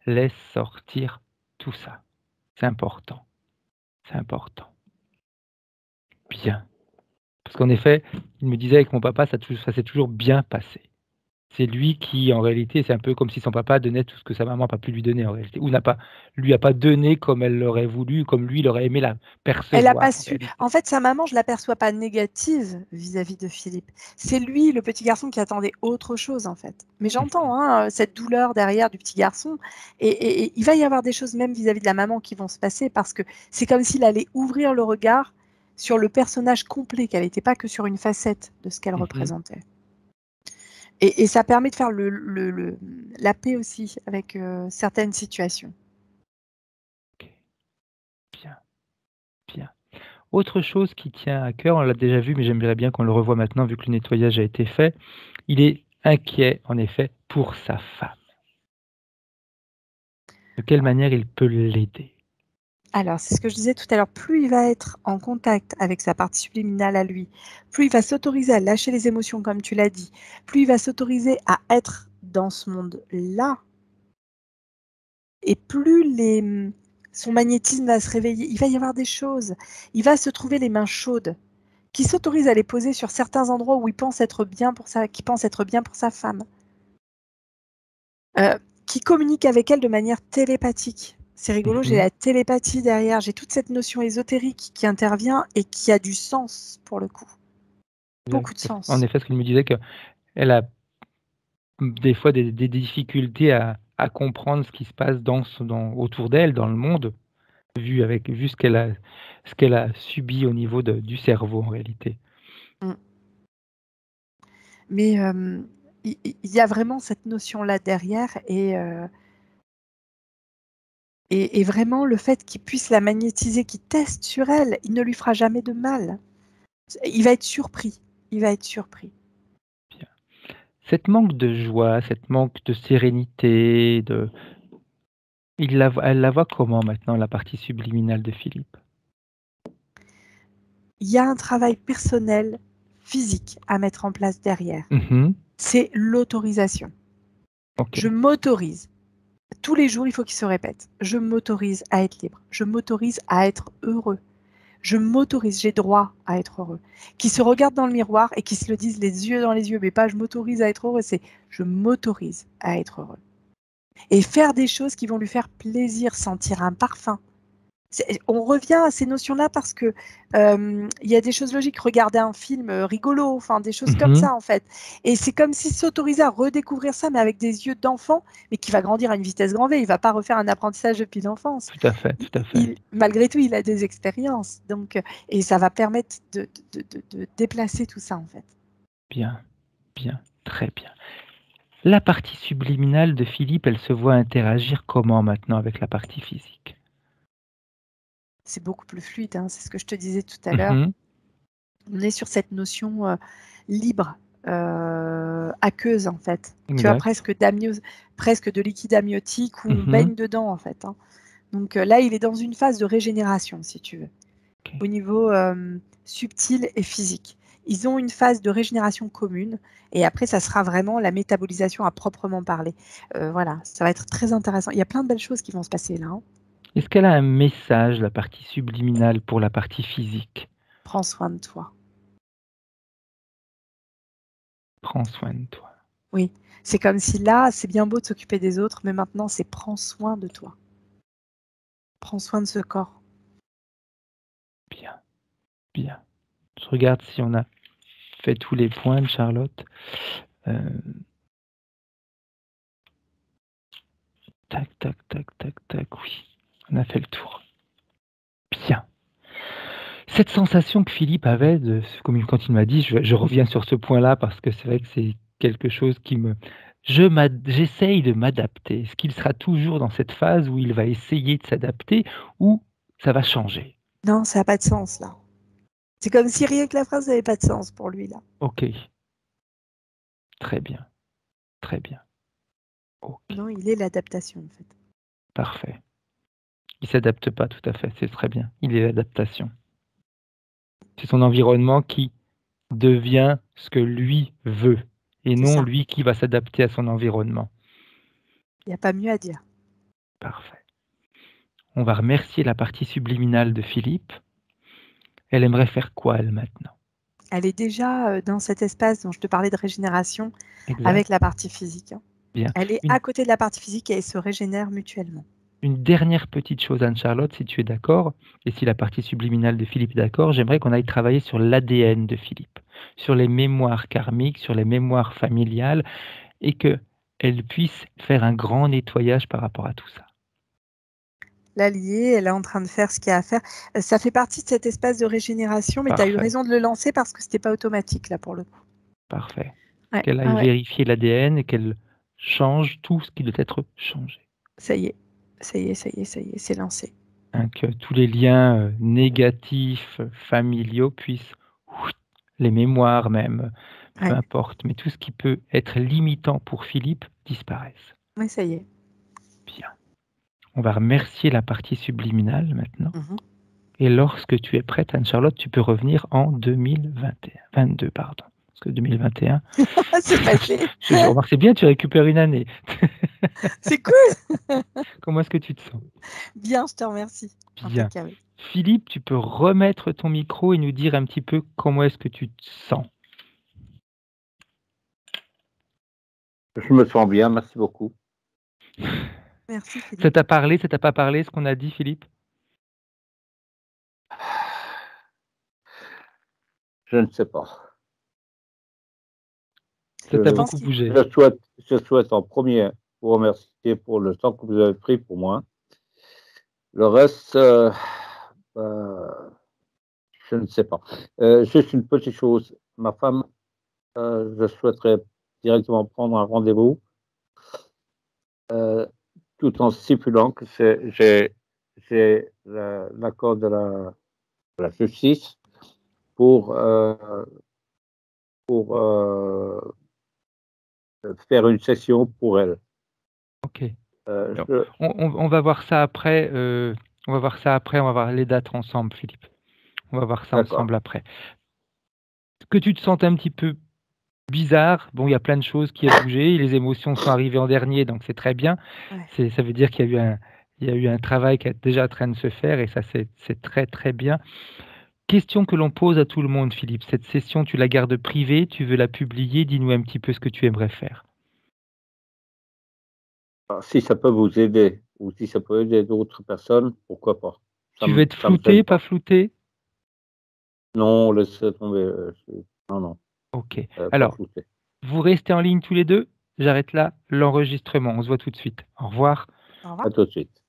Laisse sortir tout ça. C'est important. C'est important. Bien. Parce qu'en effet, il me disait avec mon papa, ça s'est toujours bien passé. C'est lui qui, en réalité, c'est un peu comme si son papa donnait tout ce que sa maman n'a pas pu lui donner en réalité, ou lui a pas donné comme elle l'aurait voulu, comme lui, il aurait aimé la Elle n'a pas percevoir en su. réalité. En fait, sa maman, je l'aperçois pas négative vis-à-vis de Philippe. C'est lui, le petit garçon, qui attendait autre chose, en fait. Mais j'entends hein, cette douleur derrière du petit garçon. Et il va y avoir des choses, même vis-à-vis de la maman, qui vont se passer parce que c'est comme s'il allait ouvrir le regard sur le personnage complet, qu'elle n'était pas que sur une facette de ce qu'elle représentait. Et ça permet de faire la paix aussi avec certaines situations. Ok. Bien, bien. Autre chose qui tient à cœur, on l'a déjà vu, mais j'aimerais bien qu'on le revoie maintenant vu que le nettoyage a été fait. Il est inquiet, en effet, pour sa femme. De quelle manière il peut l'aider? Alors, c'est ce que je disais tout à l'heure, plus il va être en contact avec sa partie subliminale à lui, plus il va s'autoriser à lâcher les émotions, comme tu l'as dit, plus il va s'autoriser à être dans ce monde-là, et plus son magnétisme va se réveiller. Il va y avoir des choses. Il va se trouver les mains chaudes, qui s'autorise à les poser sur certains endroits où il pense être bien pour qui pense être bien pour sa femme, qui communique avec elle de manière télépathique. C'est rigolo, j'ai la télépathie derrière, j'ai toute cette notion ésotérique qui intervient et qui a du sens pour le coup. Beaucoup de sens. En effet, ce qu'il me disait qu'elle a des fois des difficultés à comprendre ce qui se passe autour d'elle, dans le monde, vu ce qu'elle a subi au niveau du cerveau en réalité. Mais il y a vraiment cette notion-là derrière et vraiment le fait qu'il puisse la magnétiser, qu'il teste sur elle, il ne lui fera jamais de mal. Il va être surpris. Il va être surpris. Bien. Cette manque de joie, cette manque de sérénité, elle la voit comment maintenant, la partie subliminale de Philippe? Il y a un travail personnel, physique à mettre en place derrière. C'est l'autorisation. Okay. Je m'autorise. Tous les jours, il faut qu'il se répète. Je m'autorise à être libre. Je m'autorise à être heureux. Je m'autorise, j'ai droit à être heureux. Qui se regardent dans le miroir et qui se le disent les yeux dans les yeux, mais pas je m'autorise à être heureux, c'est je m'autorise à être heureux. Et faire des choses qui vont lui faire plaisir, sentir un parfum. On revient à ces notions-là parce que il y a des choses logiques. Regarder un film rigolo, enfin des choses comme ça en fait. Et c'est comme s'il s'autorisait à redécouvrir ça, mais avec des yeux d'enfant, mais qui va grandir à une vitesse grand V. Il ne va pas refaire un apprentissage depuis l'enfance. Tout à fait, tout à fait. Malgré tout, il a des expériences. Donc, et ça va permettre de déplacer tout ça en fait. Bien, bien, très bien. La partie subliminale de Philippe, elle se voit interagir comment maintenant avec la partie physique? C'est beaucoup plus fluide, hein, c'est ce que je te disais tout à l'heure. On est sur cette notion libre, aqueuse en fait. Tu vois, presque de liquide amniotique où on baigne dedans en fait. Hein. Donc là, il est dans une phase de régénération, si tu veux, au niveau subtil et physique. Ils ont une phase de régénération commune et après, ça sera vraiment la métabolisation à proprement parler. Voilà, ça va être très intéressant. Il y a plein de belles choses qui vont se passer là. Hein. Est-ce qu'elle a un message, la partie subliminale, pour la partie physique? Prends soin de toi. Prends soin de toi. Oui, c'est comme si là, c'est bien beau de s'occuper des autres, mais maintenant, c'est prends soin de toi. Prends soin de ce corps. Bien, bien. Je regarde si on a fait tous les points de Charlotte. Tac, tac, tac, tac, tac, oui. On a fait le tour. Bien. Cette sensation que Philippe avait, comme quand il m'a dit, je reviens sur ce point-là parce que c'est vrai que c'est quelque chose qui me... J'essaye de m'adapter. Est-ce qu'il sera toujours dans cette phase où il va essayer de s'adapter ou ça va changer? Non, ça n'a pas de sens, là. C'est comme si rien que la phrase n'avait pas de sens pour lui, là. Ok. Très bien. Très bien. Ok. Non, il est l'adaptation, en fait. Parfait. Il s'adapte pas tout à fait, c'est très bien. Il est l'adaptation. C'est son environnement qui devient ce que lui veut et non ça. lui qui va s'adapter à son environnement. Il n'y a pas mieux à dire. Parfait. On va remercier la partie subliminale de Philippe. Elle aimerait faire quoi, elle, maintenant? Elle est déjà dans cet espace dont je te parlais de régénération Exact. avec la partie physique. Bien. Elle est à côté de la partie physique et elles se régénèrent mutuellement. Une dernière petite chose, Anne-Charlotte, si tu es d'accord, et si la partie subliminale de Philippe est d'accord, j'aimerais qu'on aille travailler sur l'ADN de Philippe, sur les mémoires karmiques, sur les mémoires familiales, et qu'elle puisse faire un grand nettoyage par rapport à tout ça. L'alliée, elle est en train de faire ce qu'il y a à faire. Ça fait partie de cet espace de régénération, mais tu as eu Parfait. raison de le lancer parce que c'était pas automatique là pour le coup. Parfait. Ouais. Qu'elle aille vérifier l'ADN et qu'elle change tout ce qui doit être changé. Ça y est, ça y est, ça y est, ça y est, c'est lancé. Hein, que tous les liens négatifs, familiaux puissent, les mémoires même, peu importe, mais tout ce qui peut être limitant pour Philippe disparaisse. Oui, ça y est. Bien. On va remercier la partie subliminale maintenant. Et lorsque tu es prête, Anne-Charlotte, tu peux revenir en 2022, pardon. Parce que 2021... c'est passé. Je remarque, c'est bien, tu récupères une année. C'est cool. Comment est-ce que tu te sens? Bien, je te remercie. Bien. Philippe, tu peux remettre ton micro et nous dire un petit peu comment est-ce que tu te sens? Je me sens bien, merci beaucoup. Merci Philippe. Ça t'a parlé, ça t'a pas parlé, ce qu'on a dit, Philippe? Je ne sais pas. Ça t'a beaucoup bougé. Je souhaite en premier vous remercier pour le temps que vous avez pris pour moi. Le reste, je ne sais pas. Juste une petite chose. Ma femme, je souhaiterais directement prendre un rendez-vous, tout en stipulant que j'ai l'accord de la justice pour faire une session pour elle. Ok. On va voir ça après. On va voir ça après. On va voir les dates ensemble, Philippe. On va voir ça ensemble après. Que tu te sentes un petit peu bizarre. Bon, il y a plein de choses qui ont bougé. Les émotions sont arrivées en dernier, donc c'est très bien. Ça veut dire qu'il y a eu un travail qui est déjà en train de se faire et ça, c'est très, très bien. Question que l'on pose à tout le monde, Philippe. Cette session, tu la gardes privée, tu veux la publier? Dis-nous un petit peu ce que tu aimerais faire. Si ça peut vous aider ou si ça peut aider d'autres personnes, pourquoi pas. Tu veux être flouté, pas flouté? Non, laissez tomber. Non. Ok. Alors, vous restez en ligne tous les deux. J'arrête là l'enregistrement. On se voit tout de suite. Au revoir. Au revoir. À tout de suite.